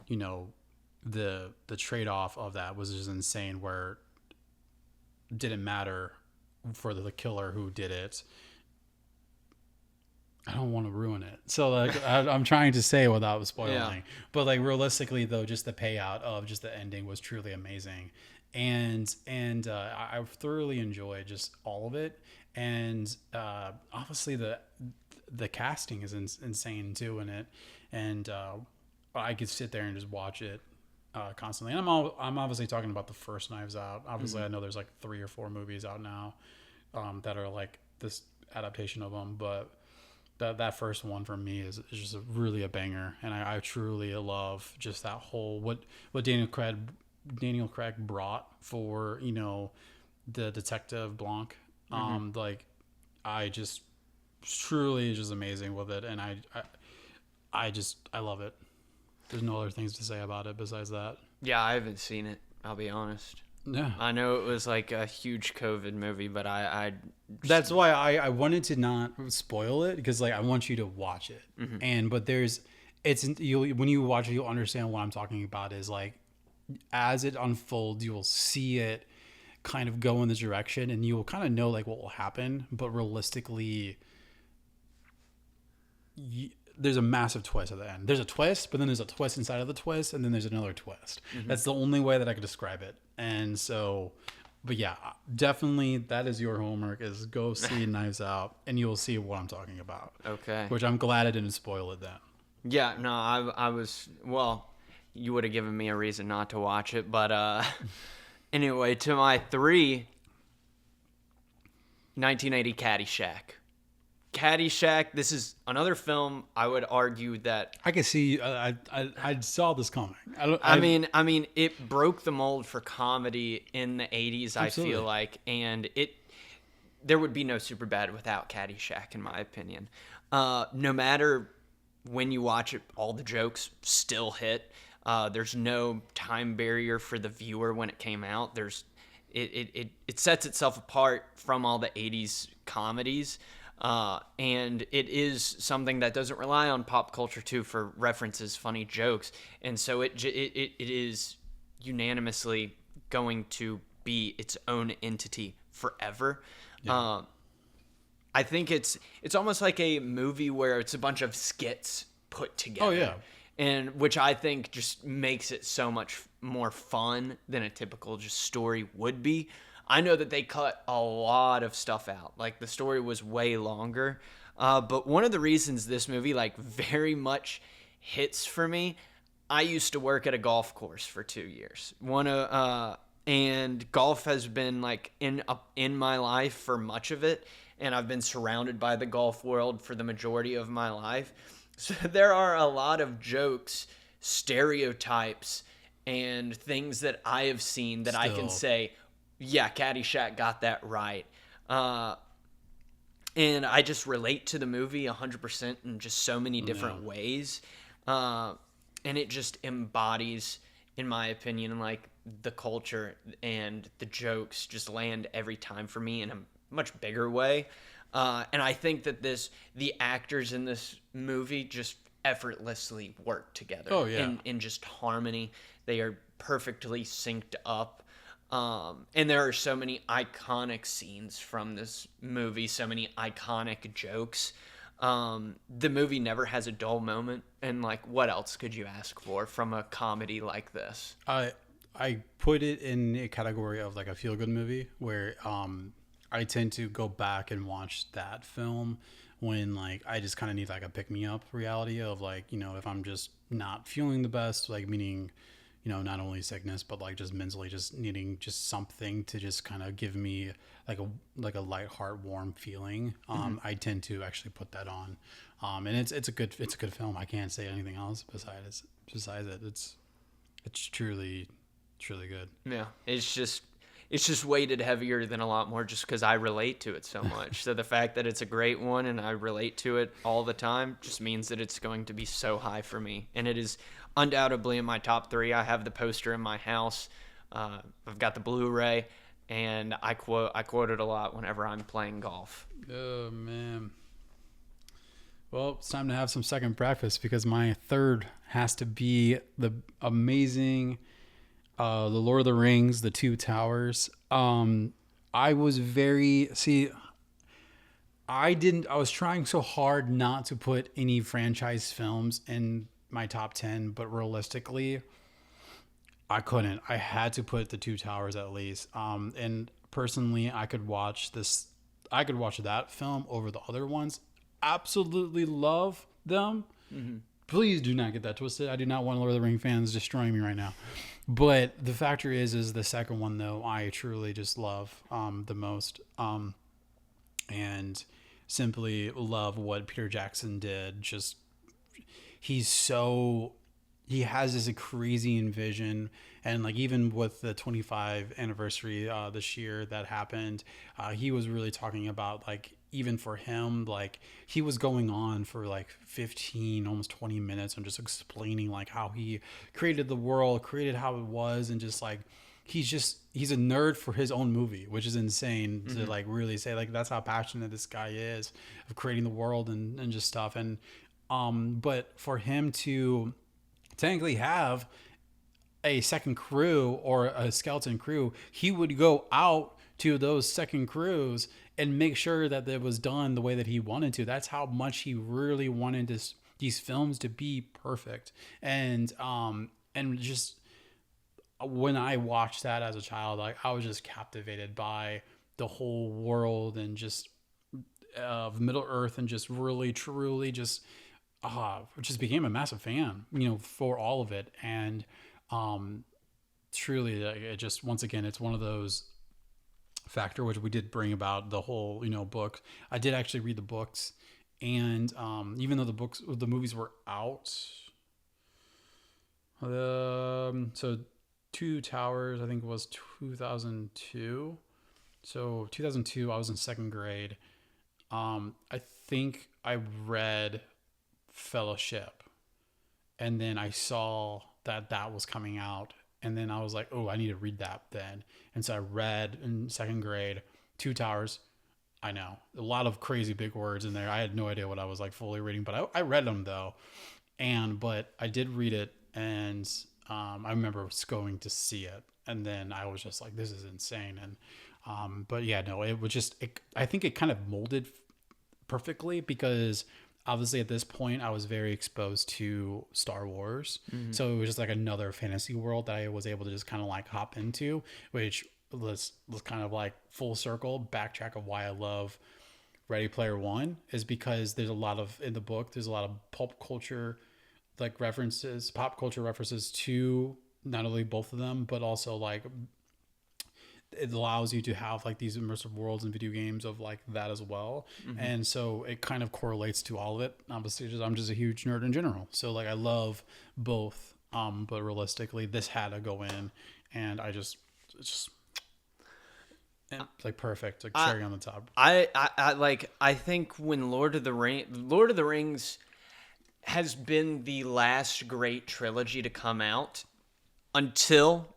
the trade-off of that was just insane, where it didn't matter for the killer who did it. I don't want to ruin it. So like I'm trying to say without spoiling. Yeah. But like realistically though, just the payout of just the ending was truly amazing. I thoroughly enjoyed just all of it. And obviously the casting is insane too in it. And I could sit there and just watch it constantly. And I'm obviously talking about the first Knives Out. Obviously, I know there's like 3 or 4 movies out now that are like this adaptation of them, but that first one for me is just really a banger, and I truly love just that whole what Daniel Craig brought for the detective Blanc. Like I just truly is just amazing with it, and I love it. There's no other things to say about it besides that. Yeah, I haven't seen it. I'll be honest. Yeah. I know it was like a huge COVID movie, but That's why I wanted to not spoil it, because like I want you to watch it. But when you watch it, you'll understand what I'm talking about. Is like as it unfolds, you will see it kind of go in this direction, and you will kind of know like what will happen. But realistically, there's a massive twist at the end. There's a twist, but then there's a twist inside of the twist, and then there's another twist. That's the only way that I could describe it. And so, but yeah, definitely that is your homework, is go see Knives Out, and you'll see what I'm talking about. Okay. Which I'm glad I didn't spoil it then. Yeah, no, I was, well, you would have given me a reason not to watch it, but anyway, to my 3, 1980 Caddyshack. Caddyshack, this is another film I would argue that I could see. I saw this coming. I mean, it broke the mold for comedy in the 80s, Absolutely. I feel like, and there would be no Superbad without Caddyshack, in my opinion. No matter when you watch it, all the jokes still hit. There's no time barrier for the viewer when it came out. It sets itself apart from all the 80s comedies. And it is something that doesn't rely on pop culture too for references, funny jokes, and so it is unanimously going to be its own entity forever. Yeah. I think it's almost like a movie where it's a bunch of skits put together. Oh yeah. And which I think just makes it so much more fun than a typical just story would be. I know that they cut a lot of stuff out. Like, the story was way longer. But one of the reasons this movie, like, very much hits for me, I used to work at a golf course for 2 years. And golf has been, like, in my life for much of it. And I've been surrounded by the golf world for the majority of my life. So there are a lot of jokes, stereotypes, and things that I have seen that I can say, yeah, Caddyshack got that right. And I just relate to the movie 100% in just so many different ways. And it just embodies, in my opinion, like, the culture, and the jokes just land every time for me in a much bigger way. And I think that the actors in this movie just effortlessly work together. Oh, yeah. In just harmony. They are perfectly synced up. And there are so many iconic scenes from this movie, so many iconic jokes. The movie never has a dull moment, and like, what else could you ask for from a comedy like this? I put it in a category of like a feel good movie, where I tend to go back and watch that film when like I just kind of need like a pick me up reality of like, if I'm just not feeling the best, like meaning, not only sickness, but like just mentally just needing just something to just kind of give me like a light heart warm feeling. I tend to actually put that on. And it's a good film. I can't say anything else besides it. It's truly good. Yeah. It's just weighted heavier than a lot more just because I relate to it so much. So the fact that it's a great one and I relate to it all the time just means that it's going to be so high for me. And it is undoubtedly in my top 3. I have the poster in my house. I've got the Blu-ray, and I quote it a lot whenever I'm playing golf. Oh man. Well, it's time to have some second breakfast, because my third has to be the amazing The Lord of the Rings, The Two Towers. I was I was trying so hard not to put any franchise films in my top 10, but realistically, I couldn't. I had to put The Two Towers at least. And personally, I could watch that film over the other ones. Absolutely love them. Please do not get that twisted. I do not want Lord of the Ring fans destroying me right now. But the factor is the second one though I truly just love the most, and simply love what Peter Jackson did. Just he's so he has this crazy vision, and like even with the 25 anniversary this year that happened, he was really talking about like even for him, like he was going on for like 15 almost 20 minutes and just explaining like how he created the world, created how it was, and just like he's a nerd for his own movie, which is insane to like really say. Like that's how passionate this guy is of creating the world and just stuff. And but for him to technically have a second crew or a skeleton crew, he would go out to those second crews and make sure that it was done the way that he wanted to. That's how much he really wanted these films to be perfect. And just when I watched that as a child, like I was just captivated by the whole world and just of Middle Earth, and just really truly just became a massive fan, for all of it. And truly, it just, once again, it's one of those factor which we did bring about the whole book. I did actually read the books, and even though the movies were out, so Two Towers I think was 2002. So 2002 I was in second grade. I think I read Fellowship, and then I saw that was coming out, and then I was like, oh, I need to read that then. And so I read in second grade Two Towers. I know a lot of crazy big words in there. I had no idea what I was like fully reading, but I read them though. But I did read it, and I remember going to see it, and then I was just like, this is insane. And but yeah, no, it was just I think it kind of molded perfectly, because obviously at this point I was very exposed to Star Wars. So it was just like another fantasy world that I was able to just kind of like hop into, which was kind of like full circle backtrack of why I love Ready Player One, is because there's a lot of, in the book, there's a lot of pop culture references to not only both of them, but also like it allows you to have like these immersive worlds in video games of like that as well. And so it kind of correlates to all of it. Obviously, I'm just a huge nerd in general, so like I love both. But realistically, this had to go in, and it's just like perfect, like cherry on the top. I think when Lord of the Rings has been the last great trilogy to come out until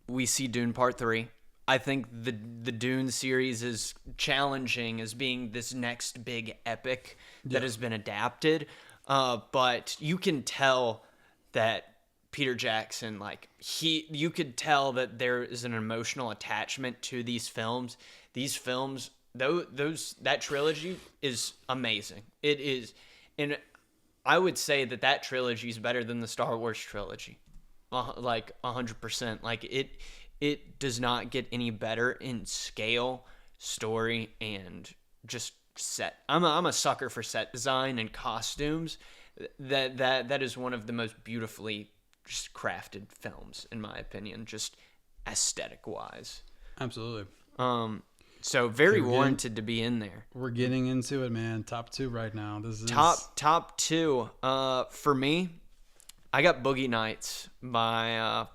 we see Dune Part 3. I think the Dune series is challenging as being this next big epic that has been adapted. But you can tell that Peter Jackson, you could tell that there is an emotional attachment to these films. These films, that trilogy is amazing. It is, and I would say that trilogy is better than the Star Wars trilogy. Like 100%. Like it does not get any better in scale, story, and just set. I'm a sucker for set design and costumes. That is one of the most beautifully just crafted films, in my opinion, just aesthetic wise. Absolutely. So very warranted to be in there. We're getting into it, man. Top two right now. This is top two. For me, I got Boogie Nights by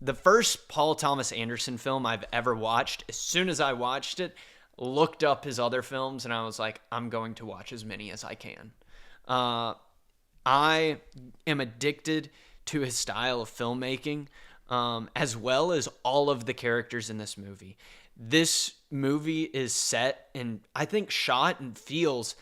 the first Paul Thomas Anderson film I've ever watched. As soon as I watched it, looked up his other films, and I was like, I'm going to watch as many as I can. I am addicted to his style of filmmaking, as well as all of the characters in this movie. This movie is set and I think shot and feels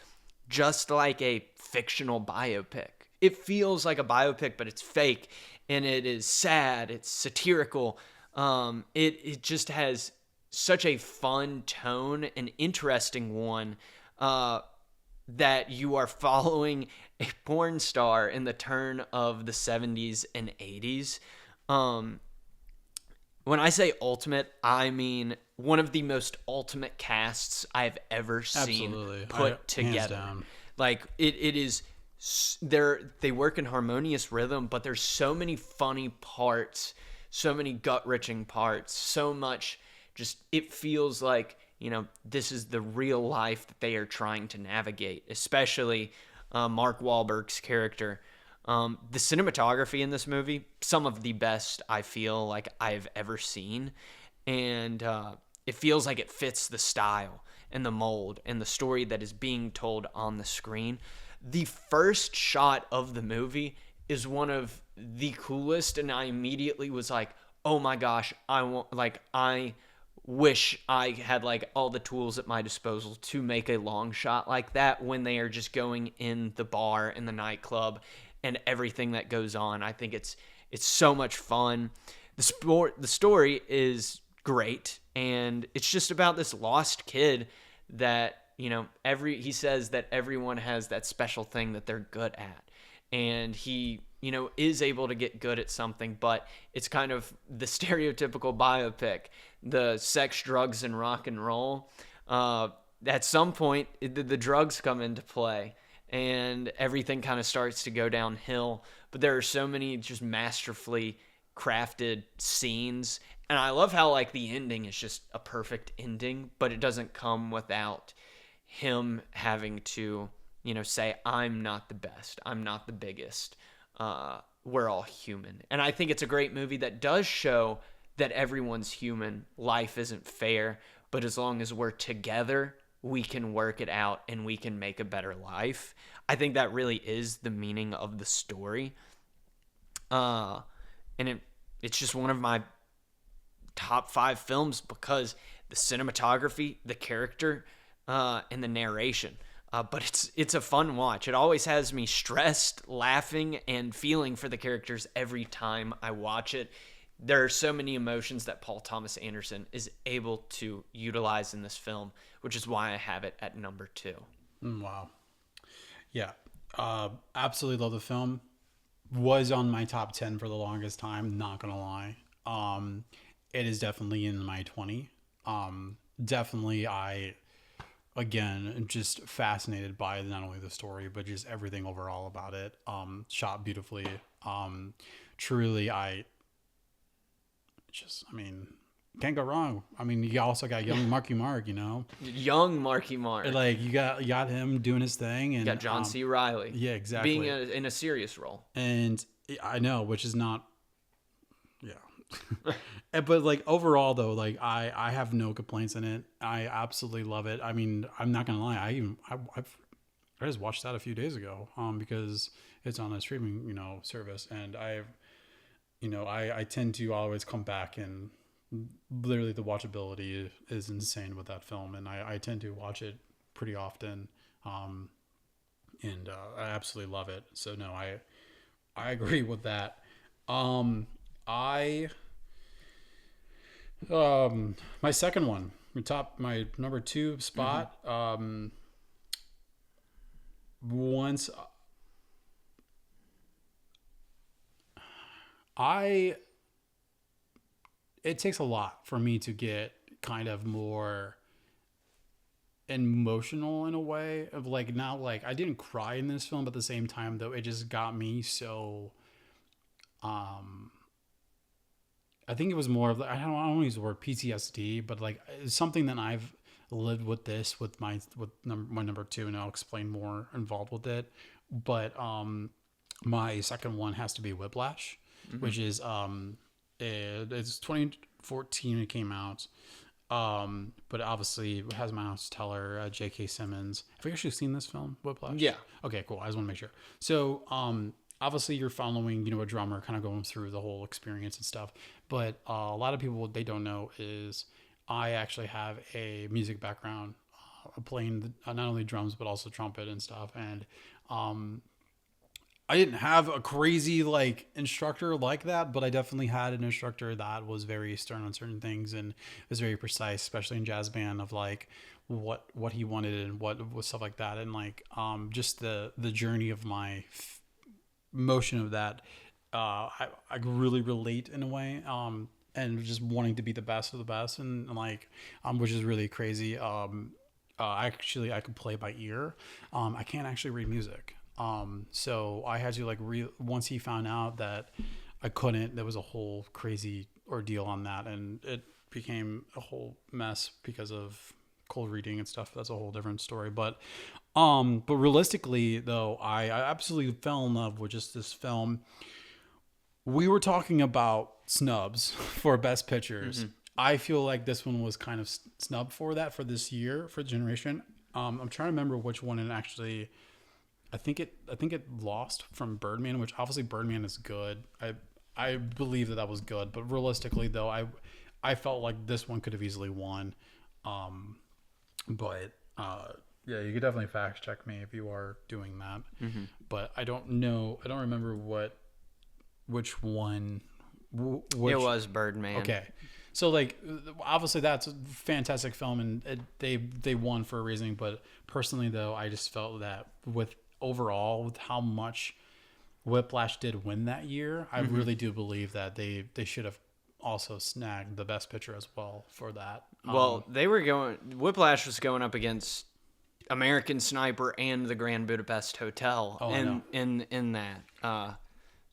just like a fictional biopic. It feels like a biopic, but it's fake, and it is sad. It's satirical. It just has such a fun tone, an interesting one. that you are following a porn star in the turn of the 70s and 80s. When I say ultimate, I mean one of the most ultimate casts I've ever seen put together. Hands down. Like it is, they work in harmonious rhythm, but there's so many funny parts, so many gut-wrenching parts, so much just, it feels like, this is the real life that they are trying to navigate, especially Mark Wahlberg's character. The cinematography in this movie, some of the best I feel like I've ever seen. And it feels like it fits the style and the mold and the story that is being told on the screen. The first shot of the movie is one of the coolest, and I immediately was like, oh my gosh, I wish I had like all the tools at my disposal to make a long shot like that when they are just going in the bar in the nightclub and everything that goes on. I think it's so much fun. The story is great, and it's just about this lost kid that, he says that everyone has that special thing that they're good at, and he, is able to get good at something, but it's kind of the stereotypical biopic, the sex, drugs, and rock and roll. At some point, the drugs come into play, and everything kind of starts to go downhill. But there are so many just masterfully crafted scenes, and I love how like the ending is just a perfect ending, but it doesn't come without him having to, say, I'm not the best, I'm not the biggest, we're all human. And I think it's a great movie that does show that everyone's human, life isn't fair, but as long as we're together, we can work it out and we can make a better life. I think that really is the meaning of the story. And it's just one of my top 5 films because the cinematography, the character, and the narration. But it's a fun watch. It always has me stressed, laughing, and feeling for the characters every time I watch it. There are so many emotions that Paul Thomas Anderson is able to utilize in this film, which is why I have it at number 2. Wow. Yeah. Absolutely love the film. Was on my top 10 for the longest time, not gonna lie. It is definitely in my 20. Definitely again, just fascinated by not only the story, but just everything overall about it. Shot beautifully. Truly, can't go wrong. I mean, you also got young Marky Mark, Young Marky Mark. Like you got him doing his thing, and you got John C. Reilly. Yeah, exactly. Being in a serious role. And I know, which is not, yeah. But like overall though, like I have no complaints in it. I absolutely love it. I mean, I'm not gonna lie. I just watched that a few days ago, because it's on a streaming, service, and I tend to always come back, and literally the watchability is insane with that film, and I tend to watch it pretty often, and I absolutely love it. So no, I agree with that. My second one, my number 2 spot. Once it takes a lot for me to get kind of more emotional in a way of like, not like I didn't cry in this film, but at the same time though, it just got me so, I think it was more of, I don't want to use the word PTSD, but like it's something that I've lived with this with my number 2, and I'll explain more involved with it. But my second one has to be Whiplash, which is it's 2014 it came out. But obviously it has Miles Teller, J.K. Simmons. Have you actually seen this film, Whiplash? Yeah. Okay, cool. I just want to make sure. So obviously you're following, a drummer kind of going through the whole experience and stuff. But a lot of people, what they don't know is I actually have a music background, playing not only drums, but also trumpet and stuff. And I didn't have a crazy like instructor like that, but I definitely had an instructor that was very stern on certain things and was very precise, especially in jazz band, of like what he wanted and what was stuff like that, and like just the journey of my motion of that. I really relate in a way, and just wanting to be the best of the best, and like which is really crazy. Actually, I could play by ear. I can't actually read music. So I had to like once he found out that I couldn't, there was a whole crazy ordeal on that, and it became a whole mess because of cold reading and stuff. That's a whole different story. But realistically though, I absolutely fell in love with just this film. We were talking about snubs for best pictures. I feel like this one was kind of snubbed for that for this year for generation. I'm trying to remember which one it actually. I think it lost from Birdman, which obviously Birdman is good. I believe that was good, but realistically though, I felt like this one could have easily won. But yeah, you could definitely fact check me if you are doing that. But I don't know. I don't remember which one. It was Birdman. Okay. So like obviously that's a fantastic film, and they won for a reason. But personally though, I just felt that with how much Whiplash did win that year, I really do believe that they should have also snagged the best picture as well for that. Well, Whiplash was going up against American Sniper and the Grand Budapest Hotel in that.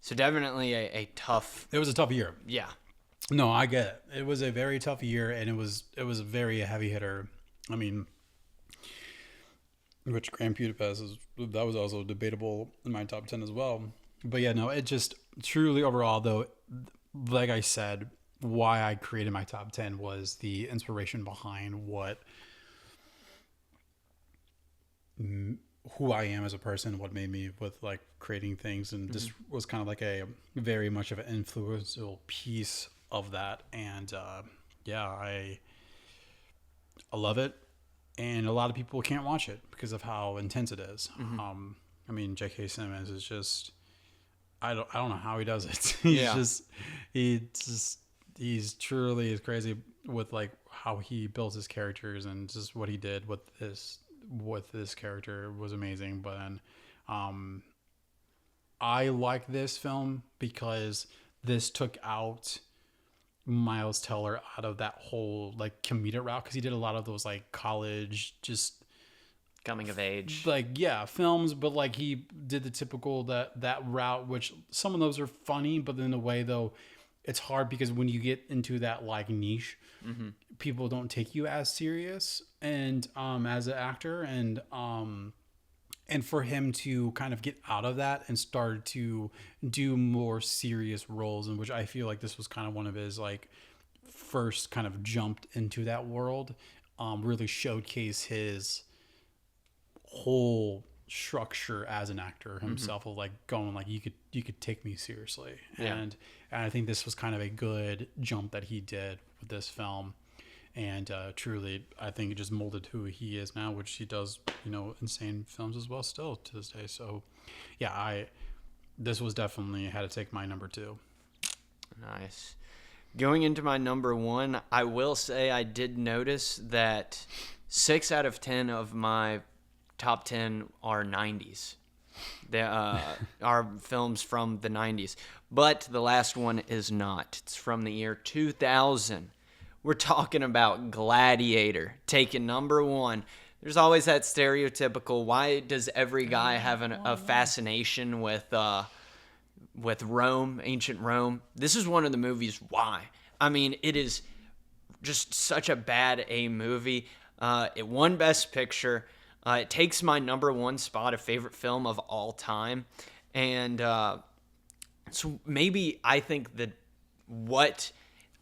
So definitely a tough. It was a tough year. Yeah. No, I get it. It was a very tough year, and it was a very heavy hitter. I mean, which Grand Budapest that was also debatable in my top 10 as well. But yeah, no, it just truly overall though, like I said, why I created my top 10 was the inspiration behind who I am as a person, what made me with like creating things, and this was kind of like a very much of an influential piece of that. And yeah, I love it, and a lot of people can't watch it because of how intense it is. I mean, J.K. Simmons is just I don't know how he does it. He's truly is crazy with like how he builds his characters, and just what he did with this character was amazing. But then I like this film because this took out Miles Teller out of that whole like comedic route, because he did a lot of those like college just coming of age like films, but like he did the typical that route, which some of those are funny, but in a way though it's hard because when you get into that like niche, people don't take you as serious and as an actor, and for him to kind of get out of that and start to do more serious roles, in which I feel like this was kind of one of his like first kind of jumped into that world, really showcase his whole structure as an actor himself, of like going like you could take me seriously. And I think this was kind of a good jump that he did with this film, and truly I think it just molded who he is now, which he does insane films as well still to this day. So yeah, this was definitely had to take my number 2. Nice. Going into my number 1, I will say I did notice that 6 out of 10 of my top 10 are 90s. They are films from the 90s. But the last one is not. It's from the year 2000. We're talking about Gladiator, taking number 1. There's always that stereotypical, why does every guy have a fascination with Rome, ancient Rome? This is one of the movies why. I mean, it is just such a bad A movie. It won Best Picture. It takes my number 1 spot of favorite film of all time. And so maybe I think that what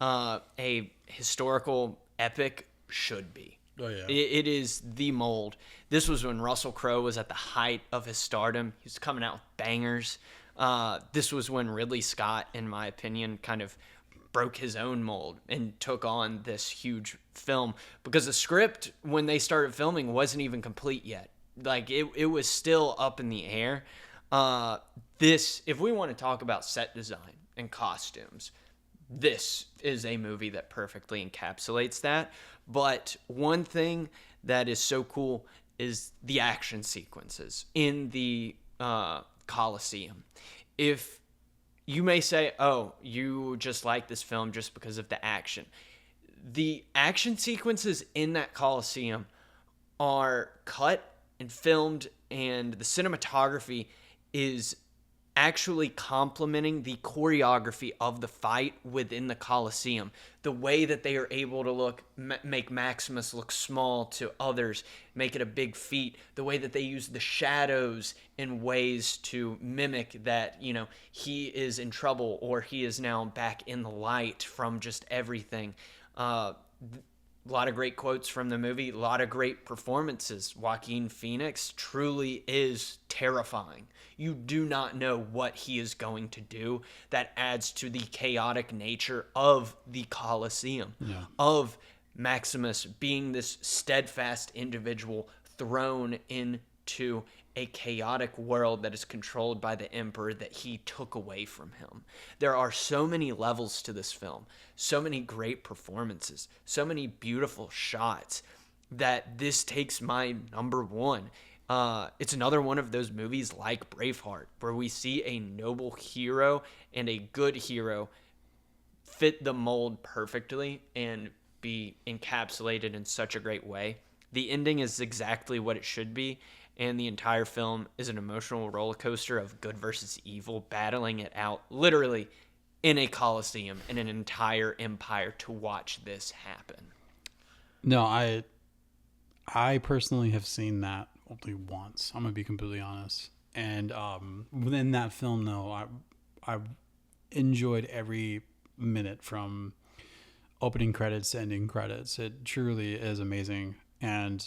a historical epic should be. Oh, yeah. It is the mold. This was when Russell Crowe was at the height of his stardom. He was coming out with bangers. This was when Ridley Scott, in my opinion, kind of broke his own mold and took on this huge film, because the script when they started filming wasn't even complete yet. Like it was still up in the air. If we want to talk about set design and costumes, this is a movie that perfectly encapsulates that. But one thing that is so cool is the action sequences in the Coliseum. If you may say, oh, you just like this film just because of the action. The action sequences in that Coliseum are cut and filmed, and the cinematography is actually complementing the choreography of the fight within the Coliseum. The way that they are able to make Maximus look small to others, make it a big feat. The way that they use the shadows in ways to mimic that, he is in trouble or he is now back in the light from just everything. A lot of great quotes from the movie, a lot of great performances. Joaquin Phoenix truly is terrifying. You do not know what he is going to do. That adds to the chaotic nature of the Colosseum, of Maximus being this steadfast individual thrown into a chaotic world that is controlled by the emperor that he took away from him. There are so many levels to this film, so many great performances, so many beautiful shots that this takes my number one. It's another one of those movies like Braveheart, where we see a noble hero and a good hero fit the mold perfectly and be encapsulated in such a great way. The ending is exactly what it should be, and the entire film is an emotional roller coaster of good versus evil, battling it out literally in a coliseum, in an entire empire to watch this happen. No, I personally have seen that only once. I'm gonna be completely honest. And within that film, though, I enjoyed every minute from opening credits to ending credits. It truly is amazing, and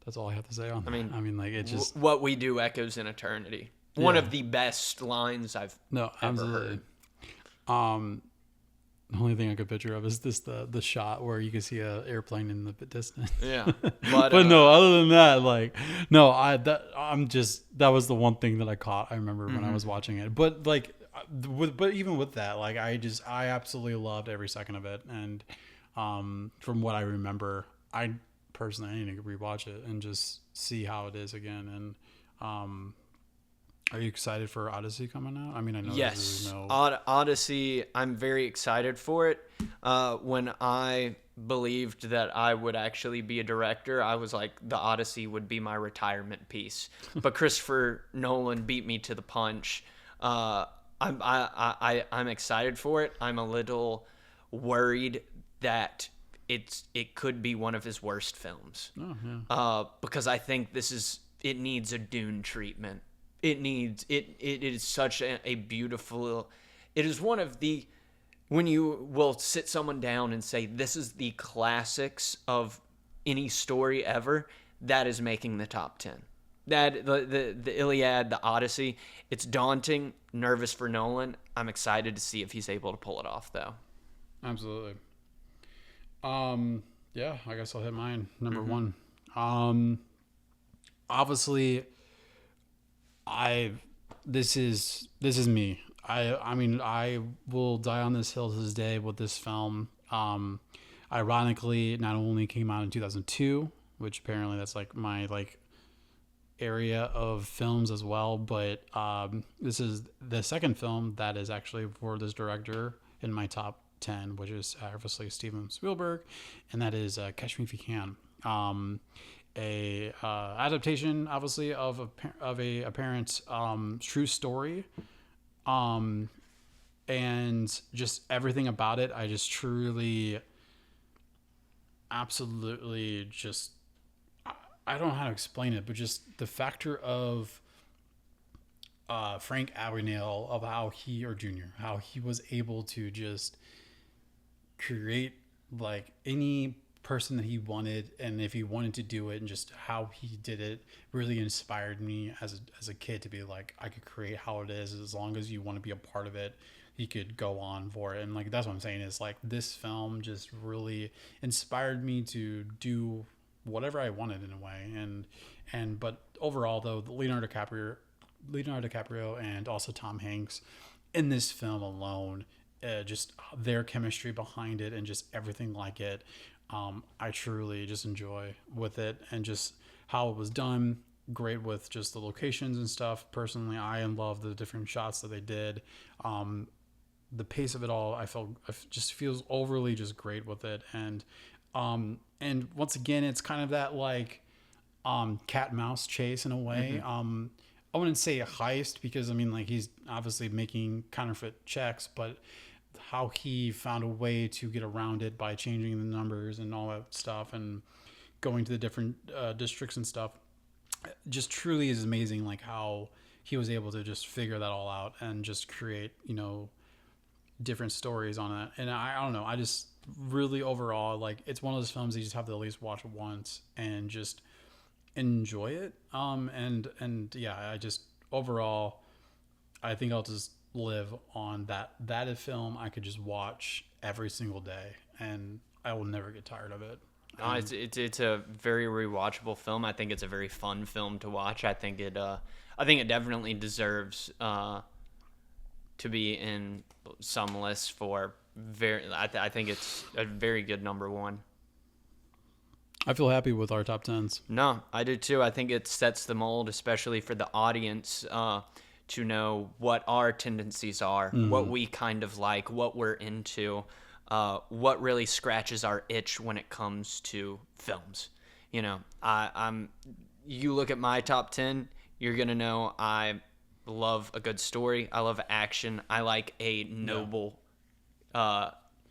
that's all I have to say on that. I mean, like, it just what we do echoes in eternity. One of the best lines I've ever heard. The only thing I could picture of is the shot where you can see an airplane in the distance. Yeah, but no, other than that, like, no, that was the one thing that I caught. I remember when I was watching it, but like, but even with that, like, I absolutely loved every second of it, and from what I remember, I need to rewatch it and just see how it is again. And are you excited for Odyssey coming out? I mean, I know yes, Odyssey. I'm very excited for it. When I believed that I would actually be a director, I was like, the Odyssey would be my retirement piece. But Christopher Nolan beat me to the punch. I'm excited for it. I'm a little worried that it could be one of his worst films. Oh, yeah. Because I think it needs a Dune treatment. It is such a beautiful, it is one of the, when you will sit someone down and say, this is the classics of any story ever, that is making the top 10. That the Iliad, the Odyssey, it's daunting, nervous for Nolan. I'm excited to see if he's able to pull it off, though. Absolutely. Yeah, I guess I'll hit mine. Number one. Obviously, this is me. I mean, I will die on this hill to this day with this film. Ironically, it not only came out in 2002, which apparently that's like my area of films as well, but this is the second film that is actually for this director in my top 10, which is obviously Steven Spielberg, and that is Catch Me If You Can. A adaptation, obviously, of a apparent true story, and just everything about it. I just truly, absolutely, just I don't know how to explain it, but just the factor of Frank Abagnale, of how he was able to just create like any person that he wanted, and if he wanted to do it, and just how he did it really inspired me as a kid to be like, I could create how it is, as long as you want to be a part of it, he could go on for it. And like, that's what I'm saying, is like, this film just really inspired me to do whatever I wanted in a way. And but overall, though, Leonardo DiCaprio and also Tom Hanks in this film alone, just their chemistry behind it and just everything like it, I truly just enjoy with it, and just how it was done. Great with just the locations and stuff. Personally, I love the different shots that they did. Um, the pace of it all, I felt just feels overly just great with it, and once again, it's kind of that like cat and mouse chase in a way. I wouldn't say a heist because I mean like he's obviously making counterfeit checks, but how he found a way to get around it by changing the numbers and all that stuff and going to the different districts and stuff just truly is amazing, like how he was able to just figure that all out and just create, different stories on it. And I don't know, I just really overall, like, it's one of those films that you just have to at least watch once and just enjoy it. And yeah, I just overall, I think I'll just live on that is film I could just watch every single day and I will never get tired of it. No, it's a very rewatchable film. I think it's a very fun film to watch. I think it definitely deserves to be in some lists for I think it's a very good number one. I feel happy with our top tens. No, I do too. I think it sets the mold, especially for the audience, to know what our tendencies are, what we kind of like, what we're into, what really scratches our itch when it comes to films. You look at my top 10, you're going to know I love a good story. I love action. I like a noble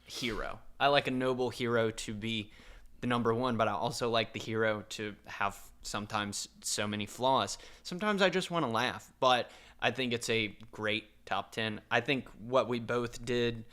hero. I like a noble hero to be the number one, but I also like the hero to have sometimes so many flaws. Sometimes I just want to laugh, but I think it's a great top 10. I think what we both did,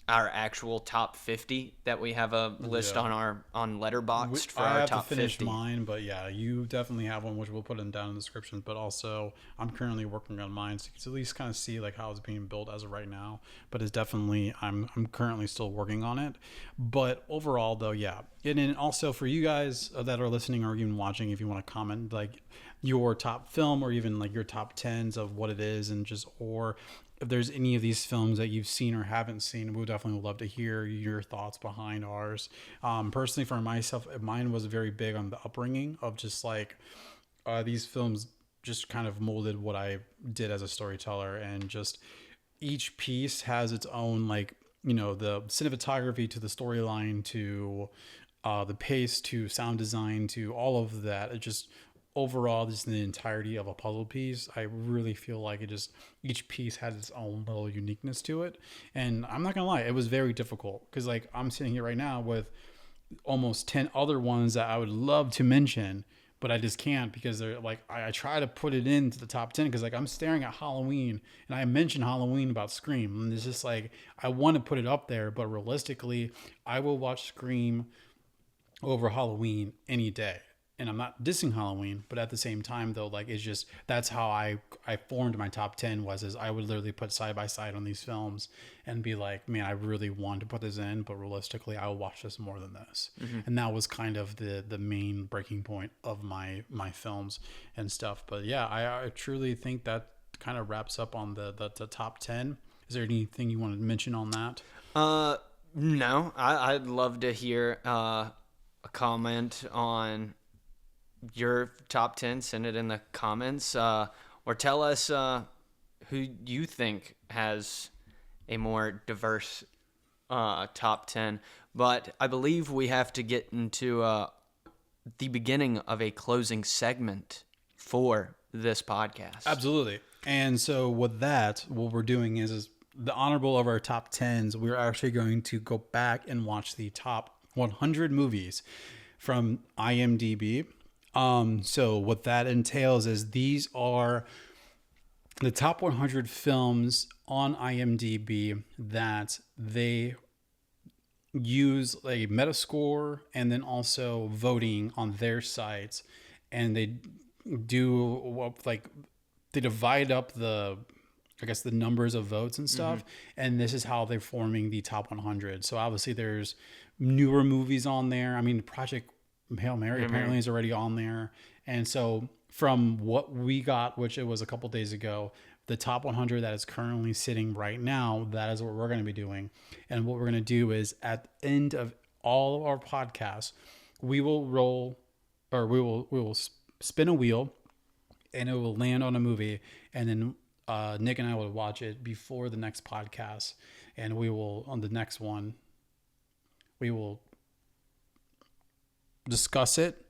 our actual top 50 that we have a list on Letterboxd for our top 50. I have to finish mine, but yeah, you definitely have one, which we'll put in down in the description. But also, I'm currently working on mine, so you can at least kind of see like how it's being built as of right now. But it's definitely I'm currently still working on it. But overall, though, yeah, and then also for you guys that are listening or even watching, if you want to comment like your top film or even like your top tens of what it is, and just or if there's any of these films that you've seen or haven't seen, we'll definitely love to hear your thoughts behind ours. Personally, for myself, mine was very big on the upbringing of just like these films just kind of molded what I did as a storyteller, and just each piece has its own, like, the cinematography to the storyline to the pace to sound design to all of that. It just overall, just the entirety of a puzzle piece, I really feel like each piece has its own little uniqueness to it. And I'm not gonna lie, it was very difficult because like I'm sitting here right now with almost 10 other ones that I would love to mention, but I just can't because they're like I try to put it into the top 10 because like I'm staring at Halloween and I mentioned Halloween about Scream, and it's just like I want to put it up there, but realistically I will watch Scream over Halloween any day. And I'm not dissing Halloween, but at the same time though, like it's just, that's how I formed my top 10 is I would literally put side by side on these films and be like, man, I really want to put this in, but realistically I will watch this more than this. And that was kind of the main breaking point of my films and stuff. But yeah, I truly think that kind of wraps up on the top 10. Is there anything you want to mention on that? No, I'd love to hear a comment on your top 10. Send it in the comments, or tell us who you think has a more diverse top 10. But I believe we have to get into the beginning of a closing segment for this podcast. Absolutely. And so with that, what we're doing is the honorable of our top 10s, we're actually going to go back and watch the top 100 movies from IMDb. So what that entails is these are the top 100 films on IMDb that they use a Metascore and then also voting on their sites, and they do like they divide up the numbers of votes and stuff, and this is how they're forming the top 100. So obviously there's newer movies on there. I mean, Project Hail Mary apparently is already on there. And so from what we got, which it was a couple days ago, the top 100 that is currently sitting right now, that is what we're going to be doing. And what we're going to do is at the end of all of our podcasts, we will spin a wheel, and it will land on a movie, and then Nick and I will watch it before the next podcast, and we will, on the next one, we will discuss it,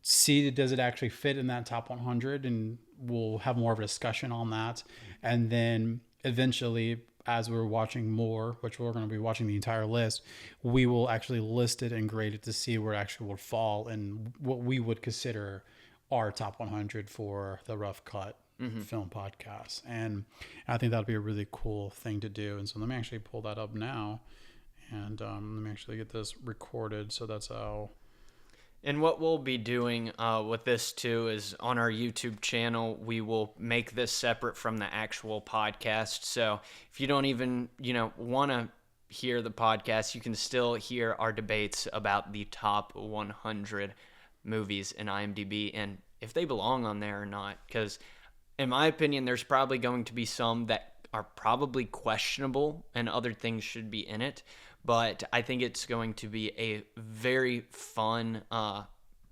see does it actually fit in that top 100, and we'll have more of a discussion on that. And then eventually, as we're watching more, which we're going to be watching the entire list, we will actually list it and grade it to see where it actually will fall and what we would consider our top 100 for the Rough Cut Film Podcast. And I think that'd be a really cool thing to do. And so let me actually pull that up now, and let me actually get this recorded. So that's how. And what we'll be doing with this too is on our YouTube channel, we will make this separate from the actual podcast. So if you don't even, want to hear the podcast, you can still hear our debates about the top 100 movies in IMDb and if they belong on there or not. Because in my opinion, there's probably going to be some that are probably questionable and other things should be in it. But I think it's going to be a very fun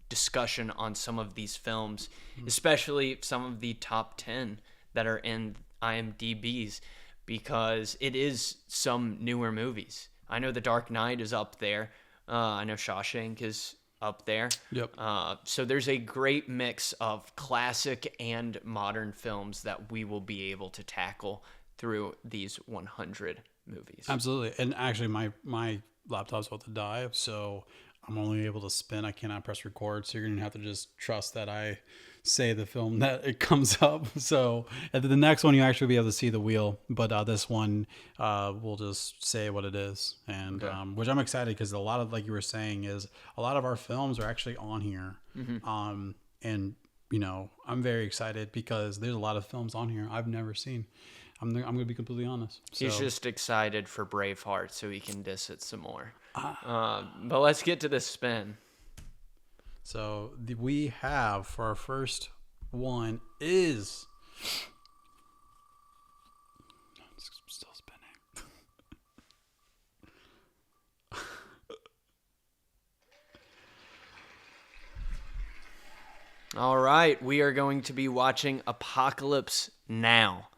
discussion on some of these films, especially some of the top 10 that are in IMDb's, because it is some newer movies. I know The Dark Knight is up there. I know Shawshank is up there. Yep. So there's a great mix of classic and modern films that we will be able to tackle through these 100 movies. Absolutely. And actually my laptop's about to die, so I'm only able to spin. I cannot press record, so you're gonna have to just trust that I say the film that it comes up. So at the next one you actually be able to see the wheel, but this one we'll just say what it is. And Okay. Which I'm excited, because a lot of, like you were saying, is a lot of our films are actually on here. And I'm very excited because there's a lot of films on here I've never seen. I'm going to be completely honest. He's just excited for Braveheart so he can diss it some more. But let's get to this spin. So we have, for our first one, is... It's still spinning. All right, we are going to be watching Apocalypse Now.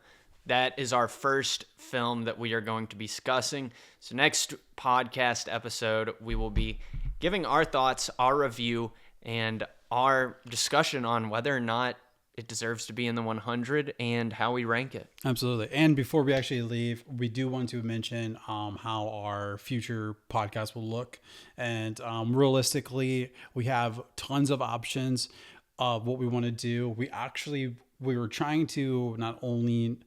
That is our first film that we are going to be discussing. So next podcast episode, we will be giving our thoughts, our review, and our discussion on whether or not it deserves to be in the 100 and how we rank it. Absolutely. And before we actually leave, we do want to mention how our future podcast will look. And realistically, we have tons of options of what we want to do. We were trying to not only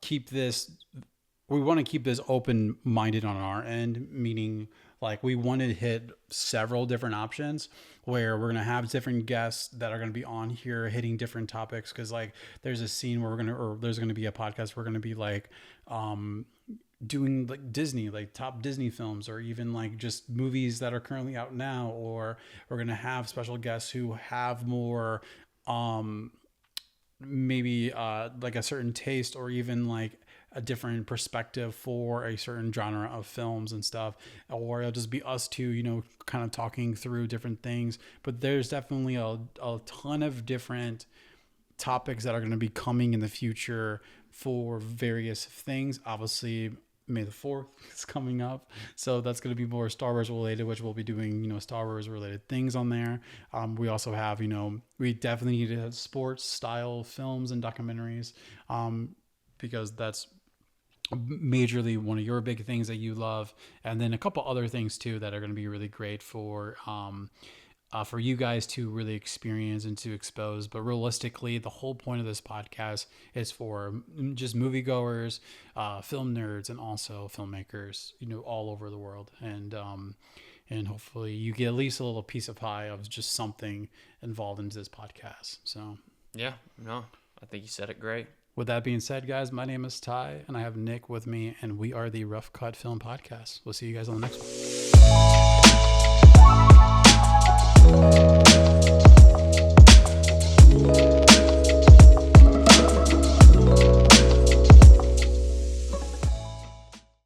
keep this, we want to keep this open-minded on our end, meaning like we want to hit several different options where we're going to have different guests that are going to be on here hitting different topics. Cause like there's a scene where there's going to be a podcast. We're going to be like, doing like Disney, like top Disney films, or even like just movies that are currently out now, or we're going to have special guests who have more, maybe like a certain taste, or even like a different perspective for a certain genre of films and stuff, or it'll just be us two, kind of talking through different things. But there's definitely a ton of different topics that are going to be coming in the future for various things. Obviously, May the 4th is coming up, so that's going to be more Star Wars related, which we'll be doing, Star Wars related things on there. We also have, we definitely need to have sports style films and documentaries, because that's majorly one of your big things that you love. And then a couple other things too that are going to be really great for you guys to really experience and to expose. But realistically, the whole point of this podcast is for just moviegoers, film nerds, and also filmmakers, all over the world. And hopefully you get at least a little piece of pie of just something involved into this podcast. So Yeah, no, I think you said it great. with that being said, guys, my name is Ty, and I have Nick with me, and we are the Rough Cut Film Podcast. We'll see you guys on the next one.